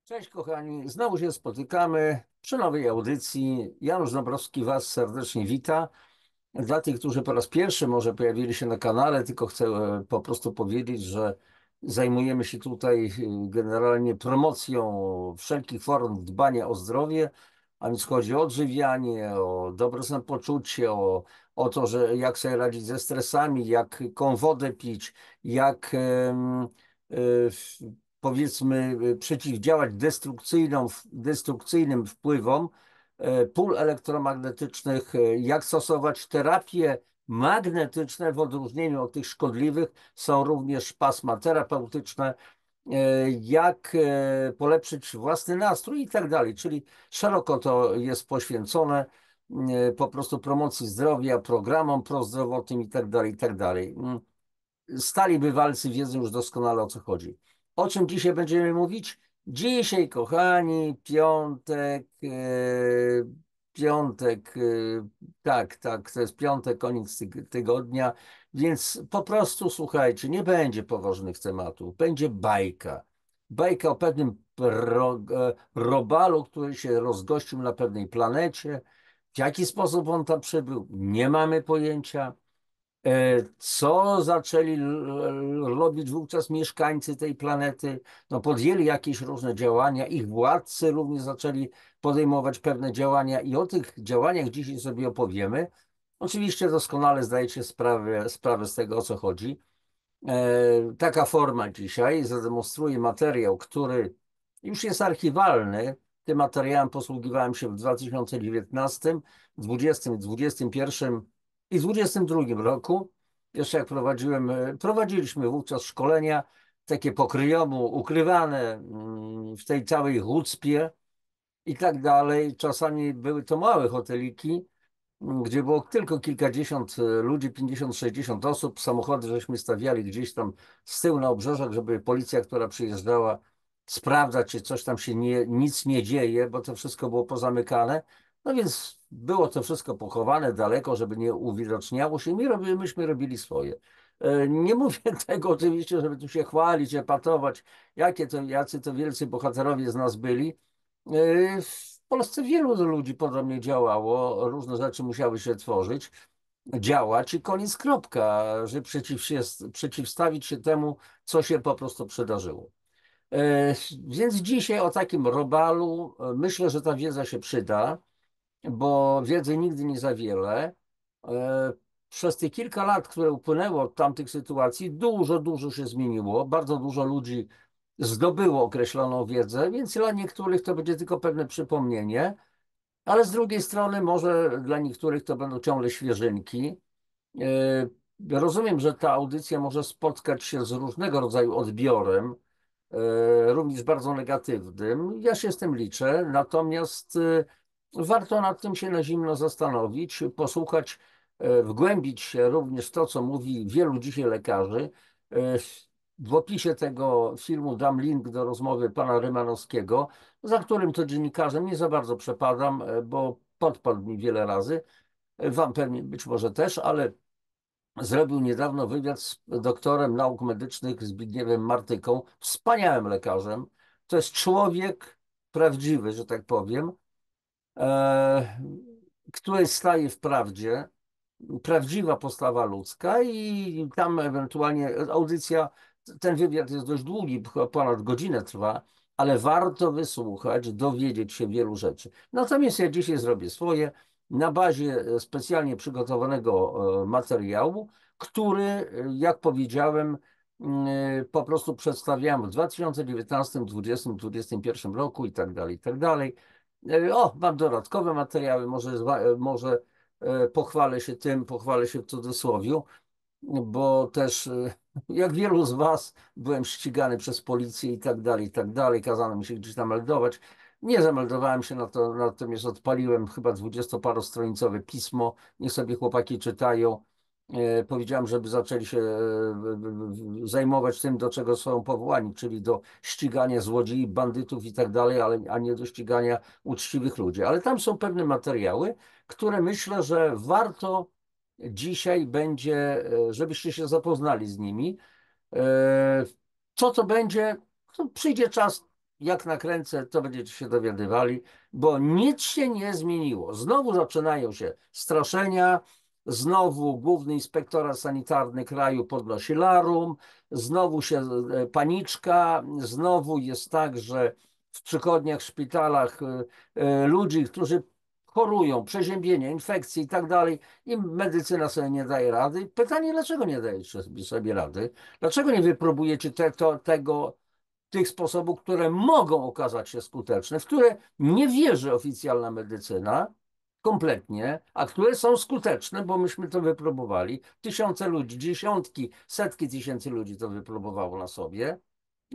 Cześć kochani, znowu się spotykamy przy nowej audycji. Janusz Dąbrowski Was serdecznie wita. Dla tych, którzy po raz pierwszy może pojawili się na kanale, tylko chcę po prostu powiedzieć, że zajmujemy się tutaj generalnie promocją wszelkich form dbania o zdrowie, a więc chodzi o odżywianie, o dobre samopoczucie, o to, że jak sobie radzić ze stresami, jaką wodę pić, jak powiedzmy przeciwdziałać destrukcyjnym wpływom pól elektromagnetycznych, jak stosować terapie magnetyczne w odróżnieniu od tych szkodliwych. Są również pasma terapeutyczne, jak polepszyć własny nastrój i tak dalej. Czyli szeroko to jest poświęcone po prostu promocji zdrowia, programom prozdrowotnym i tak dalej, i tak dalej. Stali bywalcy wiedzą już doskonale, o co chodzi. O czym dzisiaj będziemy mówić? Dzisiaj, kochani, tak, to jest piątek, koniec tygodnia, więc po prostu słuchajcie, nie będzie poważnych tematów, będzie bajka. Bajka o pewnym robalu, który się rozgościł na pewnej planecie. W jaki sposób on tam przybył? Nie mamy pojęcia. Co zaczęli robić wówczas mieszkańcy tej planety? No, podjęli jakieś różne działania, ich władcy również zaczęli podejmować pewne działania i o tych działaniach dzisiaj sobie opowiemy. Oczywiście doskonale zdajecie sprawę z tego, o co chodzi. Taka forma dzisiaj zademonstruje materiał, który już jest archiwalny. Tym materiałem posługiwałem się w 2019, 2020, 2021 i 2022 roku. Jeszcze jak prowadziliśmy wówczas szkolenia takie pokryjomu, ukrywane w tej całej chucpie i tak dalej. Czasami były to małe hoteliki, gdzie było tylko kilkadziesiąt ludzi, 50, 60 osób. Samochody żeśmy stawiali gdzieś tam z tyłu na obrzeżach, żeby policja, która przyjeżdżała, sprawdzać, czy coś tam się nic nie dzieje, bo to wszystko było pozamykane. No więc było to wszystko pochowane daleko, żeby nie uwidoczniało się. Myśmy robili swoje. Nie mówię tego oczywiście, żeby tu się chwalić, epatować, jacy to wielcy bohaterowie z nas byli. W Polsce wielu ludzi podobnie działało, różne rzeczy musiały się tworzyć, działać i koniec, kropka, że przeciwstawić się temu, co się po prostu przydarzyło. Więc dzisiaj o takim robalu myślę, że ta wiedza się przyda, bo wiedzy nigdy nie za wiele. E, Przez te kilka lat, które upłynęło od tamtych sytuacji, dużo się zmieniło. Bardzo dużo ludzi zdobyło określoną wiedzę, więc dla niektórych to będzie tylko pewne przypomnienie, ale z drugiej strony może dla niektórych to będą ciągle świeżynki. Rozumiem, że ta audycja może spotkać się z różnego rodzaju odbiorem, również bardzo negatywnym. Ja się z tym liczę, natomiast warto nad tym się na zimno zastanowić, posłuchać, wgłębić się również w to, co mówi wielu dzisiaj lekarzy. W opisie tego filmu dam link do rozmowy pana Rymanowskiego, za którym to dziennikarzem nie za bardzo przepadam, bo podpadł mi wiele razy. Wam pewnie być może też, ale zrobił niedawno wywiad z doktorem nauk medycznych Zbigniewem Martyką, wspaniałym lekarzem. To jest człowiek prawdziwy, że tak powiem, e, który staje w prawdzie, prawdziwa postawa ludzka i tam ewentualnie audycja, ten wywiad jest dość długi, ponad godzinę trwa, ale warto wysłuchać, dowiedzieć się wielu rzeczy. Natomiast ja dzisiaj zrobię swoje na bazie specjalnie przygotowanego materiału, który, jak powiedziałem, po prostu przedstawiałem w 2019, 2020, 2021 roku i tak dalej, i tak dalej. O, mam dodatkowe materiały, może pochwalę się w cudzysłowiu, bo też jak wielu z Was byłem ścigany przez policję i tak dalej, kazano mi się gdzieś tam meldować. Nie zameldowałem się na to, natomiast odpaliłem chyba 20-parostronicowe pismo, niech sobie chłopaki czytają. Powiedziałem, żeby zaczęli się zajmować tym, do czego są powołani, czyli do ścigania złodziei, bandytów i tak dalej, a nie do ścigania uczciwych ludzi. Ale tam są pewne materiały, które myślę, że warto dzisiaj będzie, żebyście się zapoznali z nimi. Co to będzie? No, przyjdzie czas, jak nakręcę, to będziecie się dowiadywali, bo nic się nie zmieniło. Znowu zaczynają się straszenia, znowu Główny Inspektorat Sanitarny kraju podnosi larum, znowu się paniczka, znowu jest tak, że w przychodniach, szpitalach ludzi, którzy chorują, przeziębienia, infekcje i tak dalej, i medycyna sobie nie daje rady. Pytanie, dlaczego nie dajecie sobie rady? Dlaczego nie wypróbujecie tych sposobów, które mogą okazać się skuteczne, w które nie wierzy oficjalna medycyna kompletnie, a które są skuteczne, bo myśmy to wypróbowali. Tysiące ludzi, dziesiątki, setki tysięcy ludzi to wypróbowało na sobie.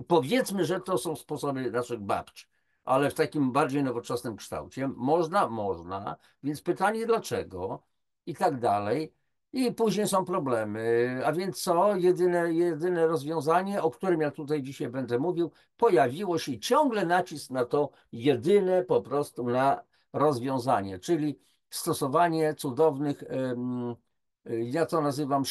Powiedzmy, że to są sposoby naszych babci, ale w takim bardziej nowoczesnym kształcie. Można, więc pytanie dlaczego i tak dalej. I później są problemy. A więc co? Jedyne rozwiązanie, o którym ja tutaj dzisiaj będę mówił, pojawiło się ciągle nacisk na to jedyne po prostu na rozwiązanie, czyli stosowanie cudownych ja to nazywam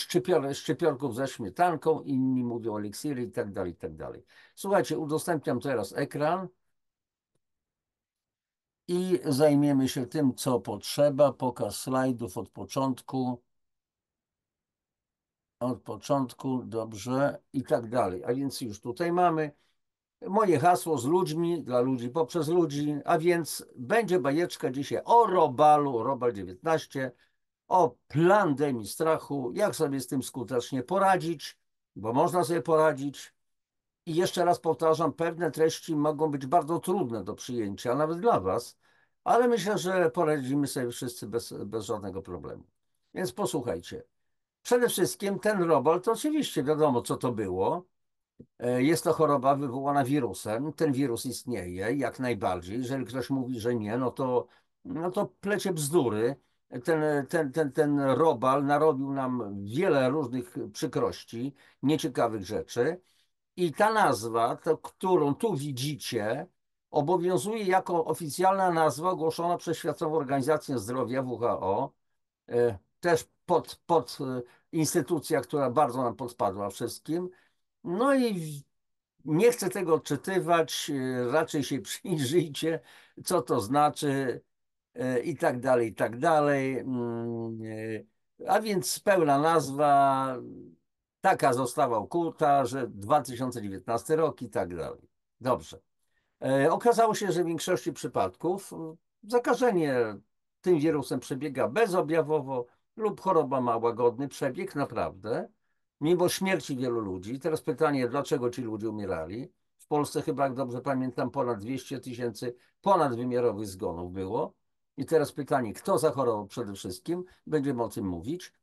szczypiorków ze śmietanką, inni mówią eliksiry i tak dalej, i tak dalej. Słuchajcie, udostępniam teraz ekran i zajmiemy się tym, co potrzeba. Pokaz slajdów od początku, dobrze, i tak dalej. A więc już tutaj mamy moje hasło z ludźmi, dla ludzi, poprzez ludzi, a więc będzie bajeczka dzisiaj o robalu, robal 19, o pandemii strachu, jak sobie z tym skutecznie poradzić, bo można sobie poradzić. I jeszcze raz powtarzam, pewne treści mogą być bardzo trudne do przyjęcia, nawet dla Was, ale myślę, że poradzimy sobie wszyscy bez żadnego problemu. Więc posłuchajcie. Przede wszystkim ten robal, to oczywiście wiadomo, co to było. Jest to choroba wywołana wirusem. Ten wirus istnieje jak najbardziej. Jeżeli ktoś mówi, że nie, no to plecie bzdury. Ten robal narobił nam wiele różnych przykrości, nieciekawych rzeczy. I ta nazwa, którą tu widzicie, obowiązuje jako oficjalna nazwa ogłoszona przez Światową Organizację Zdrowia, WHO, też pod instytucja, która bardzo nam podpadła wszystkim. No i nie chcę tego odczytywać, raczej się przyjrzyjcie, co to znaczy i tak dalej, i tak dalej. A więc pełna nazwa taka została ukuta, że 2019 rok i tak dalej. Dobrze. Okazało się, że w większości przypadków zakażenie tym wirusem przebiega bezobjawowo lub choroba ma łagodny przebieg, naprawdę, mimo śmierci wielu ludzi. Teraz pytanie, dlaczego ci ludzie umierali? W Polsce chyba, jak dobrze pamiętam, ponad 200 000 ponadwymiarowych zgonów było. I teraz pytanie, kto zachorował przede wszystkim? Będziemy o tym mówić.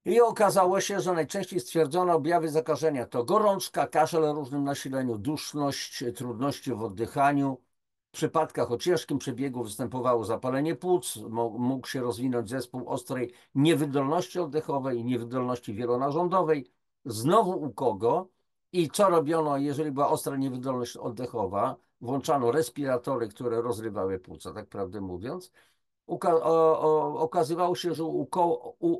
I okazało się, że najczęściej stwierdzono objawy zakażenia to gorączka, kaszel o różnym nasileniu, duszność, trudności w oddychaniu. W przypadkach o ciężkim przebiegu występowało zapalenie płuc, mógł się rozwinąć zespół ostrej niewydolności oddechowej i niewydolności wielonarządowej. Znowu u kogo i co robiono, jeżeli była ostra niewydolność oddechowa? Włączano respiratory, które rozrywały płuca, tak prawdę mówiąc. Okazywało się, że u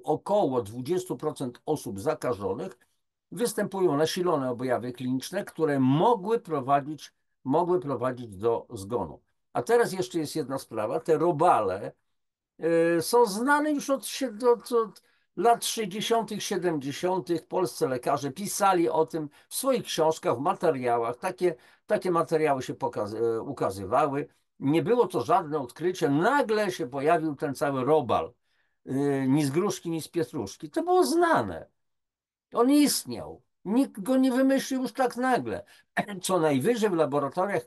około 20% osób zakażonych występują nasilone objawy kliniczne, które mogły prowadzić do zgonu. A teraz jeszcze jest jedna sprawa. Te robale są znane już od lat 60., 70. Polscy lekarze pisali o tym w swoich książkach, w materiałach. Takie materiały się ukazywały. Nie było to żadne odkrycie. Nagle się pojawił ten cały robal. Ni z gruszki, ni z pietruszki. To było znane. On istniał. Nikt go nie wymyślił już tak nagle. Co najwyżej w laboratoriach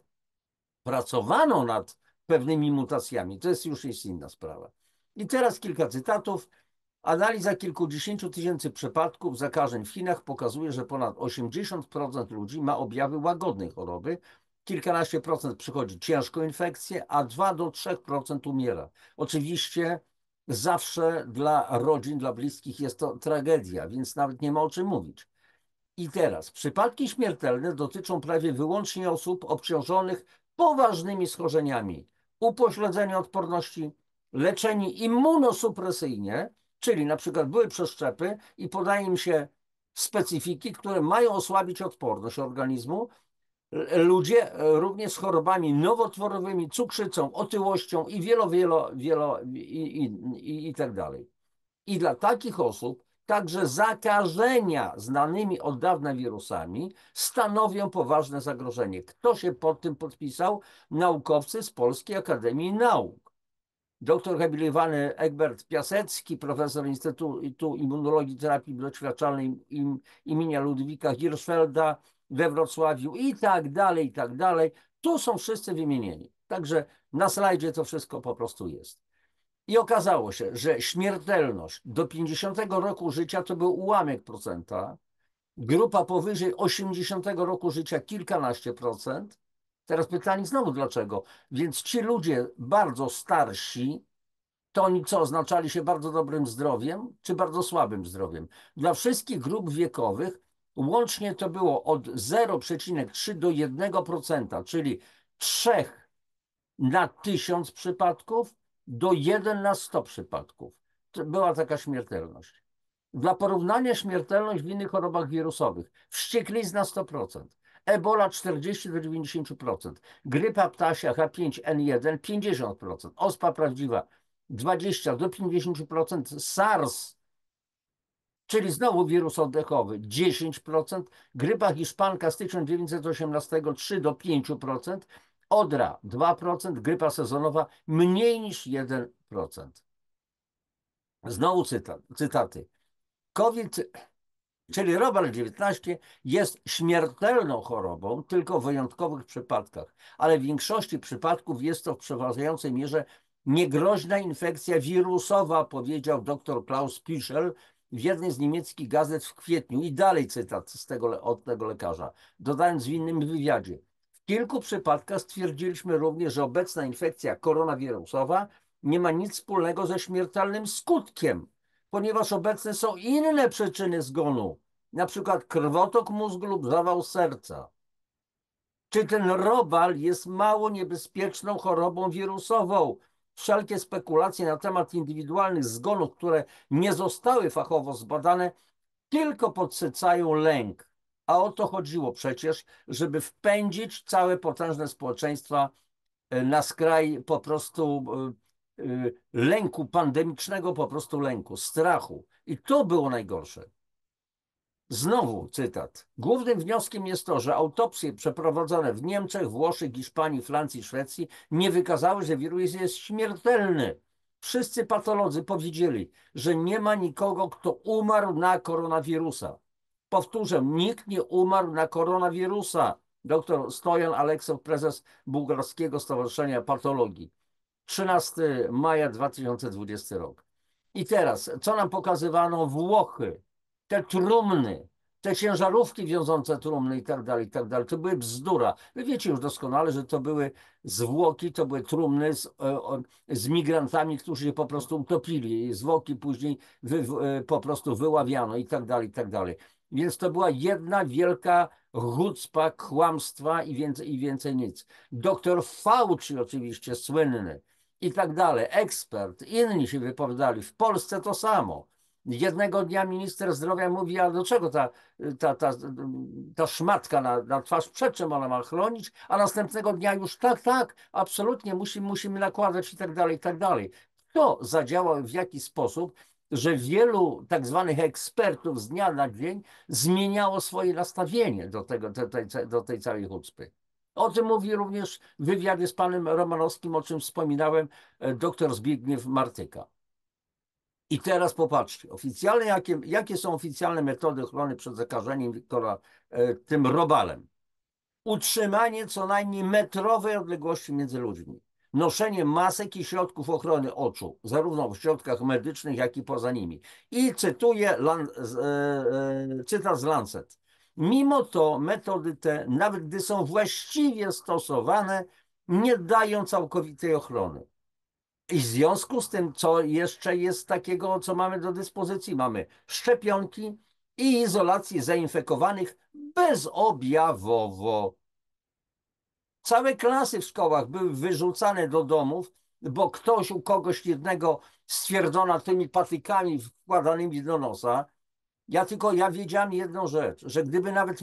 pracowano nad pewnymi mutacjami. To już inna sprawa. I teraz kilka cytatów. Analiza kilkudziesięciu tysięcy przypadków zakażeń w Chinach pokazuje, że ponad 80% ludzi ma objawy łagodnej choroby, kilkanaście procent przychodzi ciężką infekcję, a 2 do 3% umiera. Oczywiście zawsze dla rodzin, dla bliskich jest to tragedia, więc nawet nie ma o czym mówić. I teraz przypadki śmiertelne dotyczą prawie wyłącznie osób obciążonych poważnymi schorzeniami, upośledzenia odporności, leczeni immunosupresyjnie, czyli na przykład były przeszczepy i podaje im się specyfiki, które mają osłabić odporność organizmu, Ludzie również z chorobami nowotworowymi, cukrzycą, otyłością i i tak dalej. I dla takich osób także zakażenia znanymi od dawna wirusami stanowią poważne zagrożenie. Kto się pod tym podpisał? Naukowcy z Polskiej Akademii Nauk. Doktor habilitowany Egbert Piasecki, profesor Instytutu Immunologii i Terapii Doświadczalnej imienia Ludwika Hirschfelda we Wrocławiu i tak dalej, i tak dalej. Tu są wszyscy wymienieni. Także na slajdzie to wszystko po prostu jest. I okazało się, że śmiertelność do 50 roku życia to był ułamek procenta, grupa powyżej 80 roku życia kilkanaście procent. Teraz pytanie znowu dlaczego? Więc ci ludzie bardzo starsi, to oni co, oznaczali się bardzo dobrym zdrowiem czy bardzo słabym zdrowiem? Dla wszystkich grup wiekowych łącznie to było od 0,3 do 1%, czyli 3 na 1000 przypadków do 1 na 100 przypadków. To była taka śmiertelność. Dla porównania śmiertelność w innych chorobach wirusowych. Wścieklizna 100%, Ebola 40 do 90%, grypa ptasia H5N1 50%, ospa prawdziwa 20 do 50%, SARS, czyli znowu wirus oddechowy 10%, grypa hiszpanka z 1918 3 do 5%, odra 2%, grypa sezonowa mniej niż 1%. Znowu cytaty. COVID, czyli robal 19 jest śmiertelną chorobą tylko w wyjątkowych przypadkach, ale w większości przypadków jest to w przeważającej mierze niegroźna infekcja wirusowa, powiedział dr Klaus Pischel w jednej z niemieckich gazet w kwietniu. I dalej cytat od tego lekarza, dodając w innym wywiadzie. W kilku przypadkach stwierdziliśmy również, że obecna infekcja koronawirusowa nie ma nic wspólnego ze śmiertelnym skutkiem, ponieważ obecne są inne przyczyny zgonu, na przykład krwotok mózgu lub zawał serca. Czy ten robal jest mało niebezpieczną chorobą wirusową? Wszelkie spekulacje na temat indywidualnych zgonów, które nie zostały fachowo zbadane, tylko podsycają lęk. A o to chodziło przecież, żeby wpędzić całe potężne społeczeństwa na skraj po prostu lęku pandemicznego, po prostu lęku, strachu. I to było najgorsze. Znowu cytat. Głównym wnioskiem jest to, że autopsje przeprowadzone w Niemczech, Włoszech, Hiszpanii, Francji, Szwecji nie wykazały, że wirus jest śmiertelny. Wszyscy patolodzy powiedzieli, że nie ma nikogo, kto umarł na koronawirusa. Powtórzę, nikt nie umarł na koronawirusa. Dr Stojan Aleksow, prezes Bułgarskiego Stowarzyszenia Patologii. 13 maja 2020 rok. I teraz, co nam pokazywano? Włochy, te trumny, te ciężarówki wiążące trumny i tak dalej, i tak dalej. To były bzdura. Wy wiecie już doskonale, że to były zwłoki, to były trumny z migrantami, którzy się po prostu utopili. Zwłoki później po prostu wyławiano i tak dalej, i tak dalej. Więc to była jedna wielka chucpa, kłamstwa i więcej nic. Doktor Fauci oczywiście słynny i tak dalej, ekspert, inni się wypowiadali. W Polsce to samo. Jednego dnia minister zdrowia mówi, a do czego ta szmatka na twarz, przed czym ona ma chronić, a następnego dnia już tak, absolutnie musimy nakładać i tak dalej, i tak dalej. Kto zadziałał w jaki sposób, że wielu tak zwanych ekspertów z dnia na dzień zmieniało swoje nastawienie do tej całej chucpy. O tym mówi również w wywiadzie z panem Romanowskim, o czym wspominałem, dr Zbigniew Martyka. I teraz popatrzcie, jakie są oficjalne metody ochrony przed zakażeniem tym robalem. Utrzymanie co najmniej metrowej odległości między ludźmi. Noszenie masek i środków ochrony oczu, zarówno w środkach medycznych, jak i poza nimi. I cytuję cytat z Lancet. Mimo to metody te, nawet gdy są właściwie stosowane, nie dają całkowitej ochrony. I w związku z tym, co jeszcze jest takiego, co mamy do dyspozycji? Mamy szczepionki i izolację zainfekowanych bezobjawowo. Całe klasy w szkołach były wyrzucane do domów, bo u kogoś jednego stwierdzono tymi patykami wkładanymi do nosa, Ja wiedziałem jedną rzecz, że gdyby nawet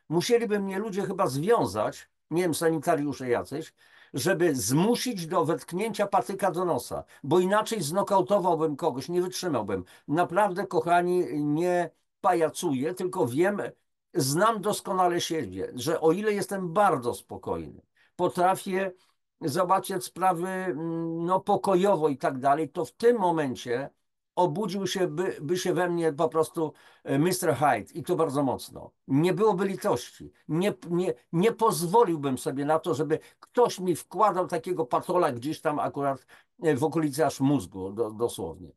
musieliby mnie ludzie chyba związać, nie wiem, sanitariusze jacyś, żeby zmusić do wetknięcia patyka do nosa, bo inaczej znokautowałbym kogoś, nie wytrzymałbym. Naprawdę, kochani, nie pajacuję, tylko wiem, znam doskonale siebie, że o ile jestem bardzo spokojny, potrafię załatwiać sprawy no, pokojowo i tak dalej, to w tym momencie obudził się, by się we mnie po prostu Mr. Hyde i to bardzo mocno. Nie byłoby litości. Nie pozwoliłbym sobie na to, żeby ktoś mi wkładał takiego patola gdzieś tam akurat w okolicy aż mózgu, dosłownie.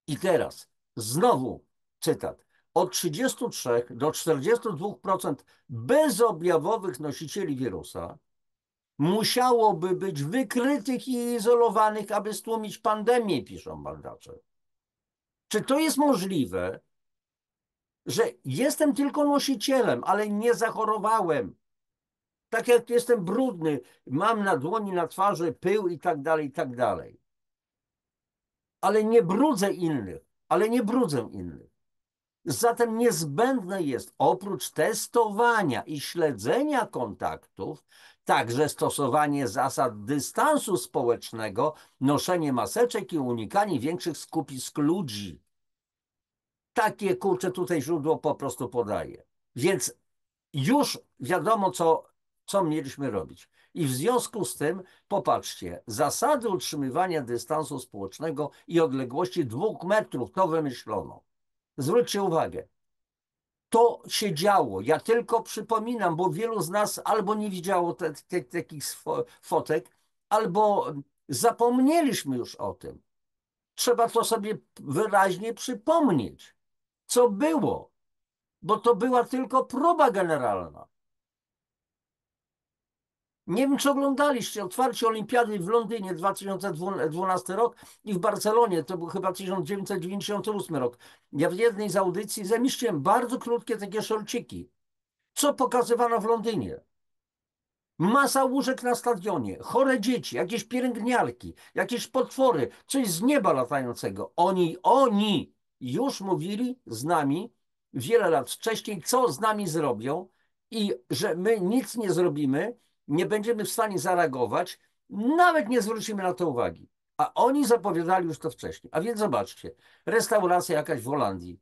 I teraz znowu cytat. Od 33 do 42% bezobjawowych nosicieli wirusa musiałoby być wykrytych i izolowanych, aby stłumić pandemię, piszą badacze. Czy to jest możliwe, że jestem tylko nosicielem, ale nie zachorowałem? Tak jak jestem brudny, mam na dłoni, na twarzy pył i tak dalej, i tak dalej. Ale nie brudzę innych. Zatem niezbędne jest oprócz testowania i śledzenia kontaktów, także stosowanie zasad dystansu społecznego, noszenie maseczek i unikanie większych skupisk ludzi. Takie kurczę tutaj źródło po prostu podaje. Więc już wiadomo, co mieliśmy robić. I w związku z tym, popatrzcie, zasady utrzymywania dystansu społecznego i odległości 2 metrów, to wymyślono. Zwróćcie uwagę, to się działo. Ja tylko przypominam, bo wielu z nas albo nie widziało takich fotek, albo zapomnieliśmy już o tym. Trzeba to sobie wyraźnie przypomnieć, co było, bo to była tylko próba generalna. Nie wiem, czy oglądaliście otwarcie Olimpiady w Londynie 2012 rok i w Barcelonie, to był chyba 1998 rok. Ja w jednej z audycji zamieściłem bardzo krótkie takie szorciki. Co pokazywano w Londynie? Masa łóżek na stadionie, chore dzieci, jakieś pielęgniarki, jakieś potwory, coś z nieba latającego. Oni już mówili z nami wiele lat wcześniej, co z nami zrobią i że my nic nie zrobimy, nie będziemy w stanie zareagować, nawet nie zwrócimy na to uwagi. A oni zapowiadali już to wcześniej. A więc zobaczcie, restauracja jakaś w Holandii,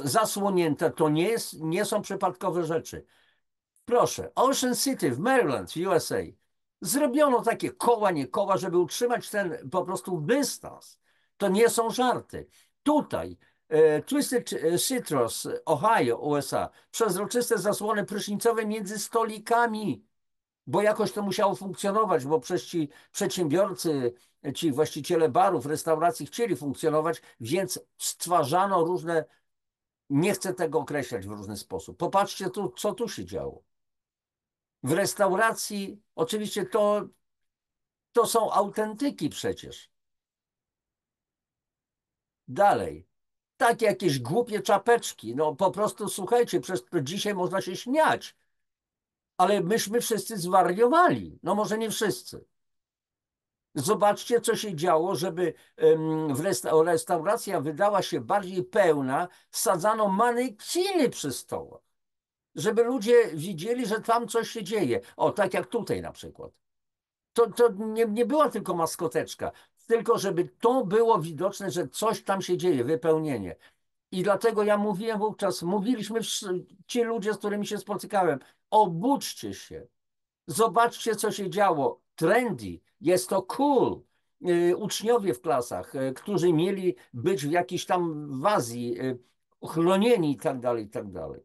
zasłonięte, to nie są przypadkowe rzeczy. Proszę, Ocean City w Maryland, w USA. Zrobiono takie koła, nie koła, żeby utrzymać ten po prostu dystans. To nie są żarty. Tutaj Twisted Citrus, Ohio, USA. Przezroczyste zasłony prysznicowe między stolikami, bo jakoś to musiało funkcjonować, bo przecież ci przedsiębiorcy, ci właściciele barów, restauracji chcieli funkcjonować, więc stwarzano różne, nie chcę tego określać w różny sposób. Popatrzcie tu, co tu się działo. W restauracji, oczywiście to są autentyki przecież. Dalej. Takie jakieś głupie czapeczki. No po prostu słuchajcie, przez to dzisiaj można się śmiać. Ale myśmy wszyscy zwariowali. No może nie wszyscy. Zobaczcie, co się działo, żeby restauracja wydała się bardziej pełna, sadzano manekiny przy stołach, żeby ludzie widzieli, że tam coś się dzieje. O, tak jak tutaj na przykład. To nie była tylko maskoteczka, tylko żeby to było widoczne, że coś tam się dzieje, wypełnienie. I dlatego ja mówiłem wówczas, mówiliśmy ci ludzie, z którymi się spotykałem, obudźcie się, zobaczcie, co się działo. Trendy, jest to cool. Uczniowie w klasach, którzy mieli być w jakiejś tam w Azji, chronieni i tak dalej, i tak dalej.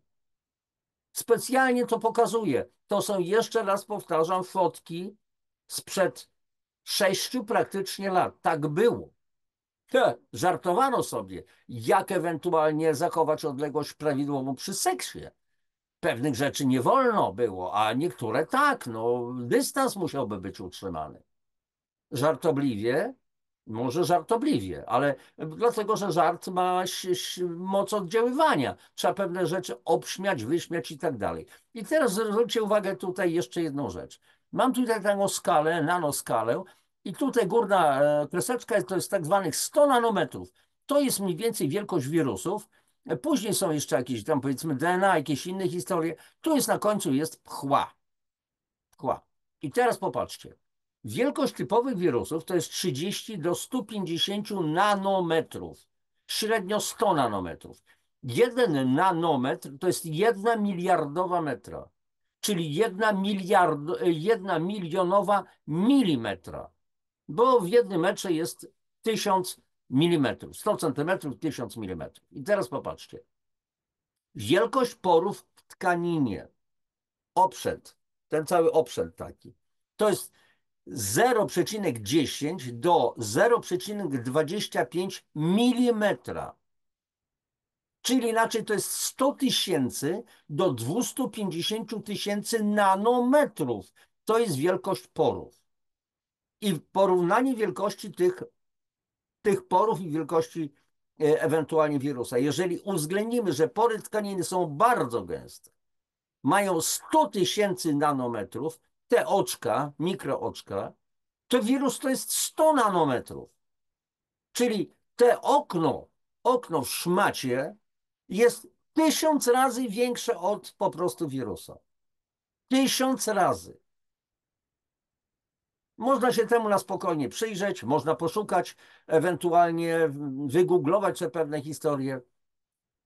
Specjalnie to pokazuję. To są, jeszcze raz powtarzam, fotki sprzed 6 praktycznie lat. Tak było. Żartowano sobie, jak ewentualnie zachować odległość prawidłową przy seksie. Pewnych rzeczy nie wolno było, a niektóre tak. No, dystans musiałby być utrzymany. Żartobliwie, może żartobliwie, ale dlatego, że żart ma moc oddziaływania. Trzeba pewne rzeczy obśmiać, wyśmiać i tak dalej. I teraz zwróćcie uwagę tutaj jeszcze jedną rzecz. Mam tutaj taką skalę, nanoskalę i tutaj górna kreseczka to jest tak zwanych 100 nanometrów. To jest mniej więcej wielkość wirusów. Później są jeszcze jakieś tam powiedzmy DNA, jakieś inne historie. Tu jest na końcu jest pchła. Pchła. I teraz popatrzcie. Wielkość typowych wirusów to jest 30 do 150 nanometrów. Średnio 100 nanometrów. Jeden nanometr to jest 1 miliardowa metra, czyli 1 milionowa milimetra, bo w jednym metrze jest 1000 milimetrów, 100 centymetrów, 1000 milimetrów. I teraz popatrzcie. Wielkość porów w tkaninie, obszęd, ten cały obszęd taki, to jest 0,10 do 0,25 milimetra. Czyli inaczej to jest 100 tysięcy do 250 000 nanometrów. To jest wielkość porów. I w porównaniu wielkości tych porów i wielkości ewentualnie wirusa, jeżeli uwzględnimy, że pory tkaniny są bardzo gęste, mają 100 tysięcy nanometrów, te oczka, mikrooczka, to wirus to jest 100 nanometrów. Czyli te okno w szmacie jest 1000 razy większe od po prostu wirusa. 1000 razy. Można się temu na spokojnie przyjrzeć, można poszukać, ewentualnie wygooglować te pewne historie.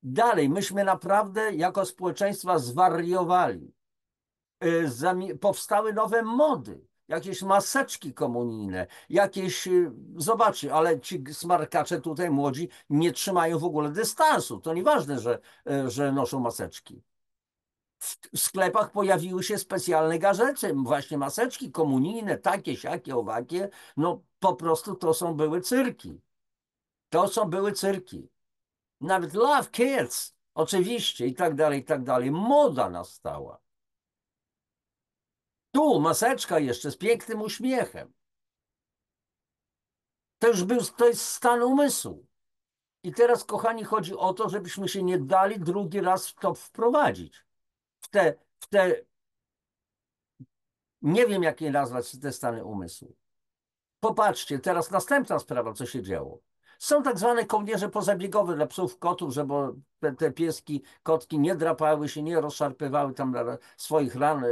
Dalej, myśmy naprawdę jako społeczeństwa zwariowali. Powstały nowe mody, jakieś maseczki komunijne, jakieś, zobaczcie, ale ci smarkacze tutaj młodzi nie trzymają w ogóle dystansu. To nieważne, że noszą maseczki. W sklepach pojawiły się specjalne gadżety, właśnie maseczki komunijne, takie, siakie, owakie. No po prostu były cyrki. To są były cyrki. Nawet Love Kids, oczywiście, i tak dalej, i tak dalej. Moda nastała. Tu maseczka jeszcze z pięknym uśmiechem. To jest stan umysłu. I teraz, kochani, chodzi o to, żebyśmy się nie dali drugi raz w to wprowadzić. W te, nie wiem, jak je nazwać, te stany umysłu. Popatrzcie, teraz następna sprawa, co się działo. Są tak zwane kołnierze pozabiegowe dla psów, kotów, żeby te pieski, kotki nie drapały się, nie rozszarpywały tam swoich ran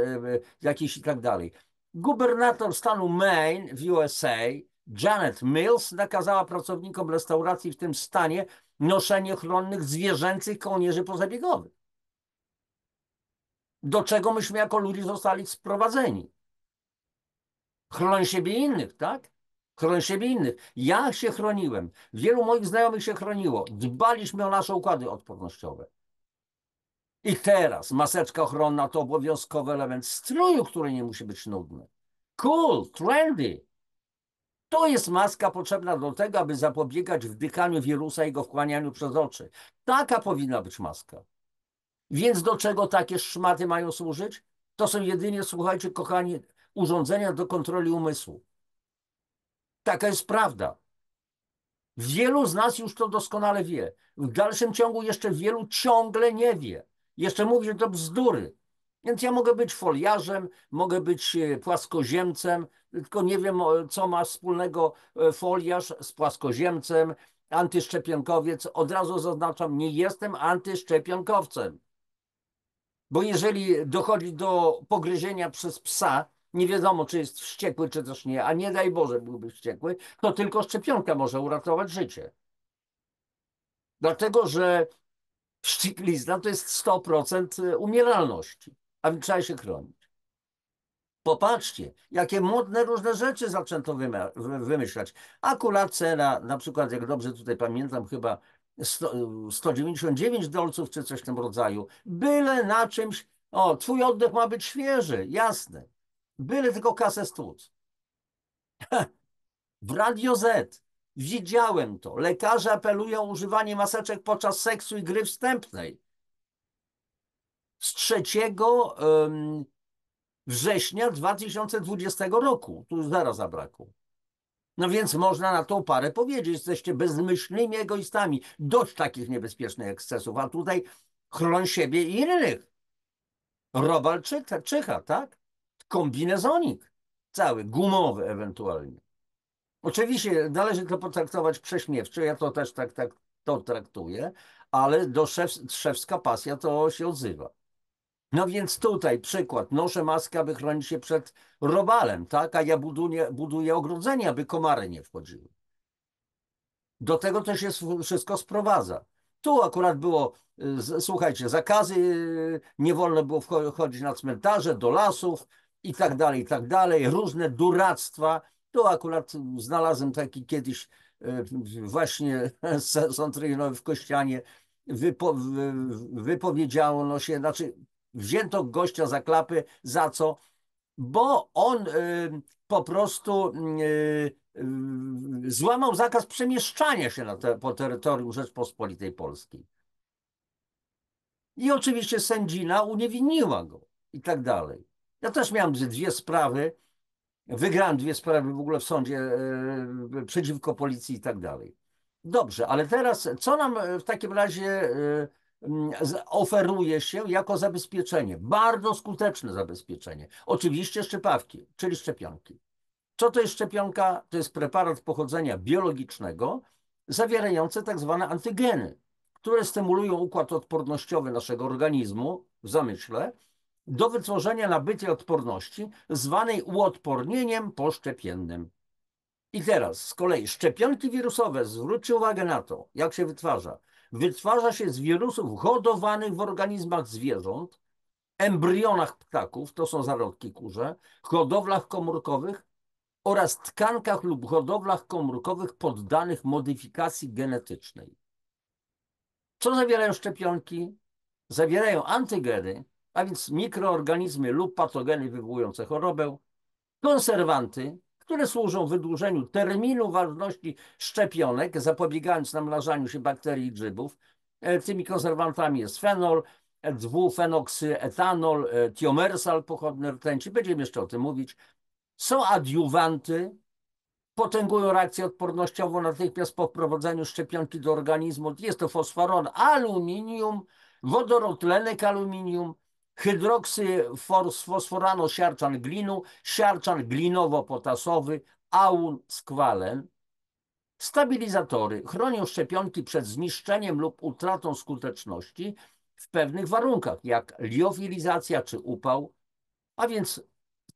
jakichś i tak dalej. Gubernator stanu Maine w USA, Janet Mills, nakazała pracownikom restauracji w tym stanie noszenie chronnych zwierzęcych kołnierzy pozabiegowych. Do czego myśmy jako ludzie zostali sprowadzeni? Chroń siebie innych, tak? Chroń siebie innych. Ja się chroniłem. Wielu moich znajomych się chroniło. Dbaliśmy o nasze układy odpornościowe. I teraz maseczka ochronna to obowiązkowy element stroju, który nie musi być nudny. Cool, trendy. To jest maska potrzebna do tego, aby zapobiegać wdychaniu wirusa i jego wchłanianiu przez oczy. Taka powinna być maska. Więc do czego takie szmaty mają służyć? To są jedynie, słuchajcie, kochani, urządzenia do kontroli umysłu. Taka jest prawda. Wielu z nas już to doskonale wie. W dalszym ciągu jeszcze wielu ciągle nie wie. Jeszcze mówi, że to bzdury. Więc ja mogę być foliarzem, mogę być płaskoziemcem, tylko nie wiem, co ma wspólnego foliarz z płaskoziemcem, antyszczepionkowiec. Od razu zaznaczam, nie jestem antyszczepionkowcem. Bo jeżeli dochodzi do pogryzienia przez psa, nie wiadomo, czy jest wściekły, czy też nie, a nie daj Boże byłby wściekły, to tylko szczepionka może uratować życie. Dlatego, że wścieklizna to jest 100% umieralności, a więc trzeba się chronić. Popatrzcie, jakie modne różne rzeczy zaczęto wymyślać. Akurat cena, na przykład, jak dobrze tutaj pamiętam, chyba 199 dolców, czy coś w tym rodzaju. Byle na czymś, o, twój oddech ma być świeży, jasne. Byle tylko kasę stłuc. W Radio Z widziałem to. Lekarze apelują o używanie maseczek podczas seksu i gry wstępnej. Z 3 września 2020 roku. Tu już zaraz zabrakło. No więc można na tą parę powiedzieć, jesteście bezmyślnymi egoistami. Dość takich niebezpiecznych ekscesów, a tutaj chroń siebie i innych. Robal czyha, tak? Kombinezonik cały, gumowy ewentualnie. Oczywiście należy to potraktować prześmiewczo, ja to też tak to traktuję, ale do szewska pasja to się odzywa. No więc tutaj przykład, noszę maskę, aby chronić się przed robalem, tak? A ja buduję ogrodzenia, aby komary nie wchodziły. Do tego to się wszystko sprowadza. Tu akurat było, słuchajcie, zakazy, nie wolno było wchodzić na cmentarze, do lasów i tak dalej, różne duractwa. Tu akurat znalazłem taki kiedyś właśnie sąd rejonowy w Kościanie, wypowiedziało no się, znaczy wzięto gościa za klapy, za co? Bo on po prostu złamał zakaz przemieszczania się po terytorium Rzeczpospolitej Polskiej. I oczywiście sędzina uniewinniła go i tak dalej. Ja też miałem dwie sprawy, wygrałem dwie sprawy w ogóle w sądzie przeciwko policji i tak dalej. Dobrze, ale teraz co nam w takim razie oferuje się jako zabezpieczenie? Bardzo skuteczne zabezpieczenie. Oczywiście szczepawki, czyli szczepionki. Co to jest szczepionka? To jest preparat pochodzenia biologicznego zawierający tak zwane antygeny, które stymulują układ odpornościowy naszego organizmu w zamyśle do wytworzenia nabytej odporności zwanej uodpornieniem poszczepiennym. I teraz z kolei szczepionki wirusowe, zwróćcie uwagę na to, jak się wytwarza. Wytwarza się z wirusów hodowanych w organizmach zwierząt, embrionach ptaków, to są zarodki kurze, hodowlach komórkowych oraz tkankach lub hodowlach komórkowych poddanych modyfikacji genetycznej. Co zawierają szczepionki? Zawierają antygeny, a więc mikroorganizmy lub patogeny wywołujące chorobę, konserwanty, które służą wydłużeniu terminu ważności szczepionek, zapobiegając namnażaniu się bakterii i grzybów. Tymi konserwantami jest fenol, dwufenoksyetanol, tiomersal pochodny rtęci. Będziemy jeszcze o tym mówić. Są adiuwanty, potęgują reakcję odpornościową natychmiast po wprowadzeniu szczepionki do organizmu. Jest to fosforon, aluminium, wodorotlenek aluminium, hydroksy-fosforano-siarczan glinu, siarczan glinowo-potasowy, aun skwalen. Stabilizatory chronią szczepionki przed zniszczeniem lub utratą skuteczności w pewnych warunkach, jak liofilizacja czy upał, a więc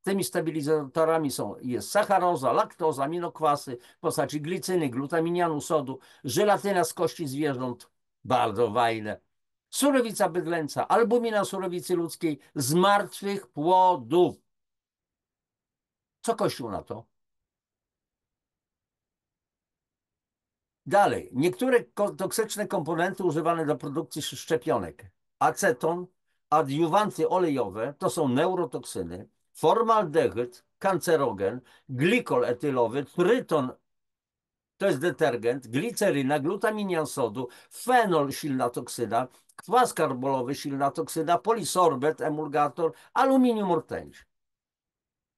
tymi stabilizatorami jest sacharoza, laktoza, aminokwasy w postaci glicyny, glutaminianu, sodu, żelatyna z kości zwierząt, bardzo fajne, surowica bydlęca, albumina surowicy ludzkiej z martwych płodów. Co Kościół na to? Dalej, niektóre toksyczne komponenty używane do produkcji szczepionek. Aceton, adiuwanty olejowe, to są neurotoksyny, formaldehyd, kancerogen, glikol etylowy, tryton, to jest detergent, gliceryna, glutaminian sodu, fenol, silna toksyna, kwas karbolowy, silna toksyna, polisorbet, emulgator, aluminium rtęć.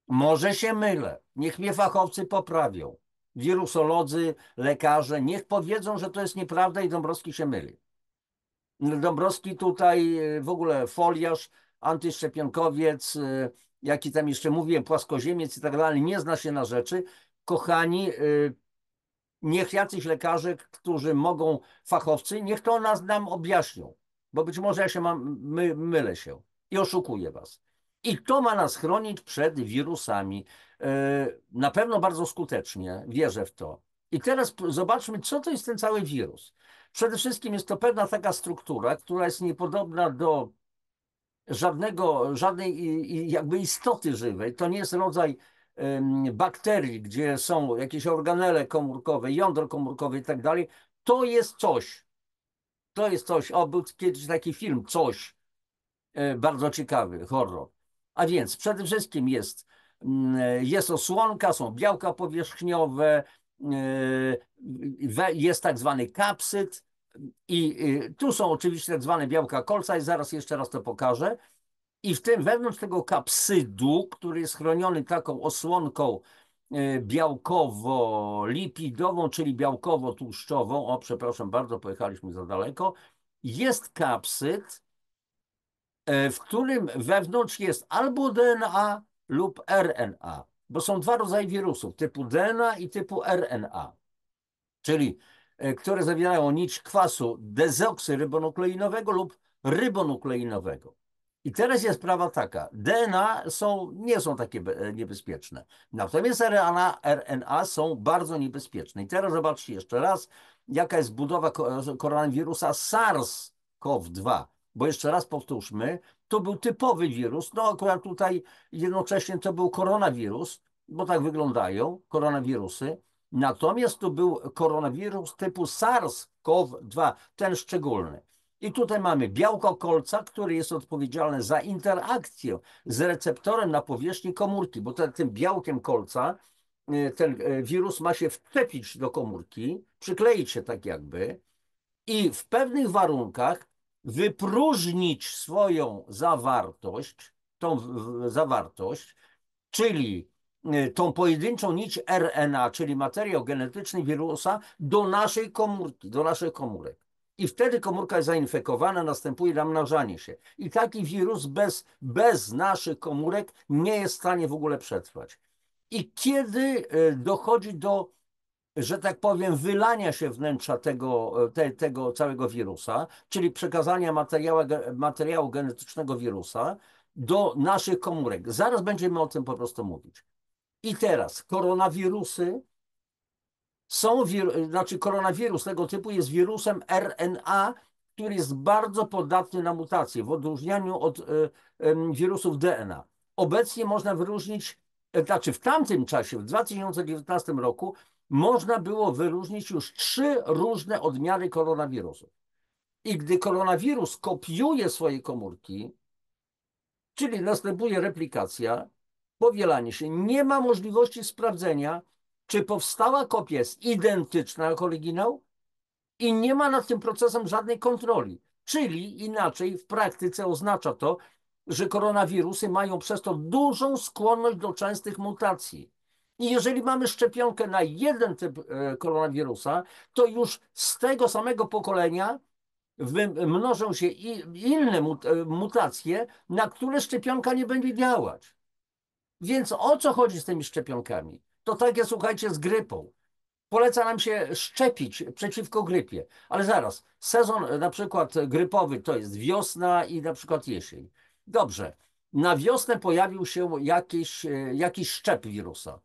Może się mylę, niech mnie fachowcy poprawią. Wirusolodzy, lekarze, niech powiedzą, że to jest nieprawda i Dąbrowski się myli. Dąbrowski tutaj w ogóle foliarz, antyszczepionkowiec, jaki tam jeszcze mówiłem, płaskoziemiec i tak dalej, nie zna się na rzeczy. Kochani, niech jacyś lekarze, którzy mogą, fachowcy, niech to nam objaśnią, bo być może ja się mylę się i oszukuję was. I to ma nas chronić przed wirusami. Na pewno bardzo skutecznie, wierzę w to. I teraz zobaczmy, co to jest ten cały wirus. Przede wszystkim jest to pewna taka struktura, która jest niepodobna do żadnej jakby istoty żywej. To nie jest rodzaj bakterii, gdzie są jakieś organele komórkowe, jądro komórkowe i tak dalej. To jest coś. To jest coś. O, był kiedyś taki film, coś. Bardzo ciekawy, horror. A więc przede wszystkim jest osłonka, są białka powierzchniowe, jest tak zwany kapsyd i tu są oczywiście tak zwane białka kolca i zaraz jeszcze raz to pokażę. I w tym wewnątrz tego kapsydu, który jest chroniony taką osłonką białkowo-lipidową, czyli białkowo-tłuszczową, o przepraszam bardzo, pojechaliśmy za daleko, jest kapsyd, w którym wewnątrz jest albo DNA lub RNA. bo są dwa rodzaje wirusów, typu DNA i typu RNA, czyli które zawierają nić kwasu dezoksyrybonukleinowego lub rybonukleinowego. I teraz jest sprawa taka, DNA nie są takie niebezpieczne, natomiast RNA są bardzo niebezpieczne. I teraz zobaczcie jeszcze raz, jaka jest budowa koronawirusa SARS-CoV-2, bo jeszcze raz powtórzmy, to był typowy wirus, no akurat tutaj jednocześnie to był koronawirus, bo tak wyglądają koronawirusy. Natomiast to był koronawirus typu SARS-CoV-2, ten szczególny. I tutaj mamy białko kolca, które jest odpowiedzialne za interakcję z receptorem na powierzchni komórki, bo tym białkiem kolca ten wirus ma się wczepić do komórki, przykleić się tak jakby i w pewnych warunkach wypróżnić swoją zawartość, tą zawartość, czyli tą pojedynczą nić RNA, czyli materiał genetyczny wirusa, do naszej komórki, do naszych komórek. I wtedy komórka jest zainfekowana, następuje namnażanie się. I taki wirus bez naszych komórek nie jest w stanie w ogóle przetrwać. I kiedy dochodzi do, że tak powiem, wylania się wnętrza tego całego wirusa, czyli przekazania materiału genetycznego wirusa do naszych komórek. Zaraz będziemy o tym po prostu mówić. I teraz koronawirusy znaczy koronawirus tego typu jest wirusem RNA, który jest bardzo podatny na mutacje w odróżnieniu od wirusów DNA. Obecnie można wyróżnić, znaczy w tamtym czasie, w 2019 roku, można było wyróżnić już 3 różne odmiany koronawirusów. I gdy koronawirus kopiuje swoje komórki, czyli następuje replikacja, powielanie się, nie ma możliwości sprawdzenia, czy powstała kopia jest identyczna jak oryginał i nie ma nad tym procesem żadnej kontroli. Czyli inaczej w praktyce oznacza to, że koronawirusy mają przez to dużą skłonność do częstych mutacji. I jeżeli mamy szczepionkę na jeden typ koronawirusa, to już z tego samego pokolenia mnożą się inne mutacje, na które szczepionka nie będzie działać. Więc o co chodzi z tymi szczepionkami? To tak jest, słuchajcie, z grypą. Poleca nam się szczepić przeciwko grypie, ale zaraz, sezon na przykład grypowy to jest wiosna i na przykład jesień. Dobrze, na wiosnę pojawił się jakiś szczep wirusa.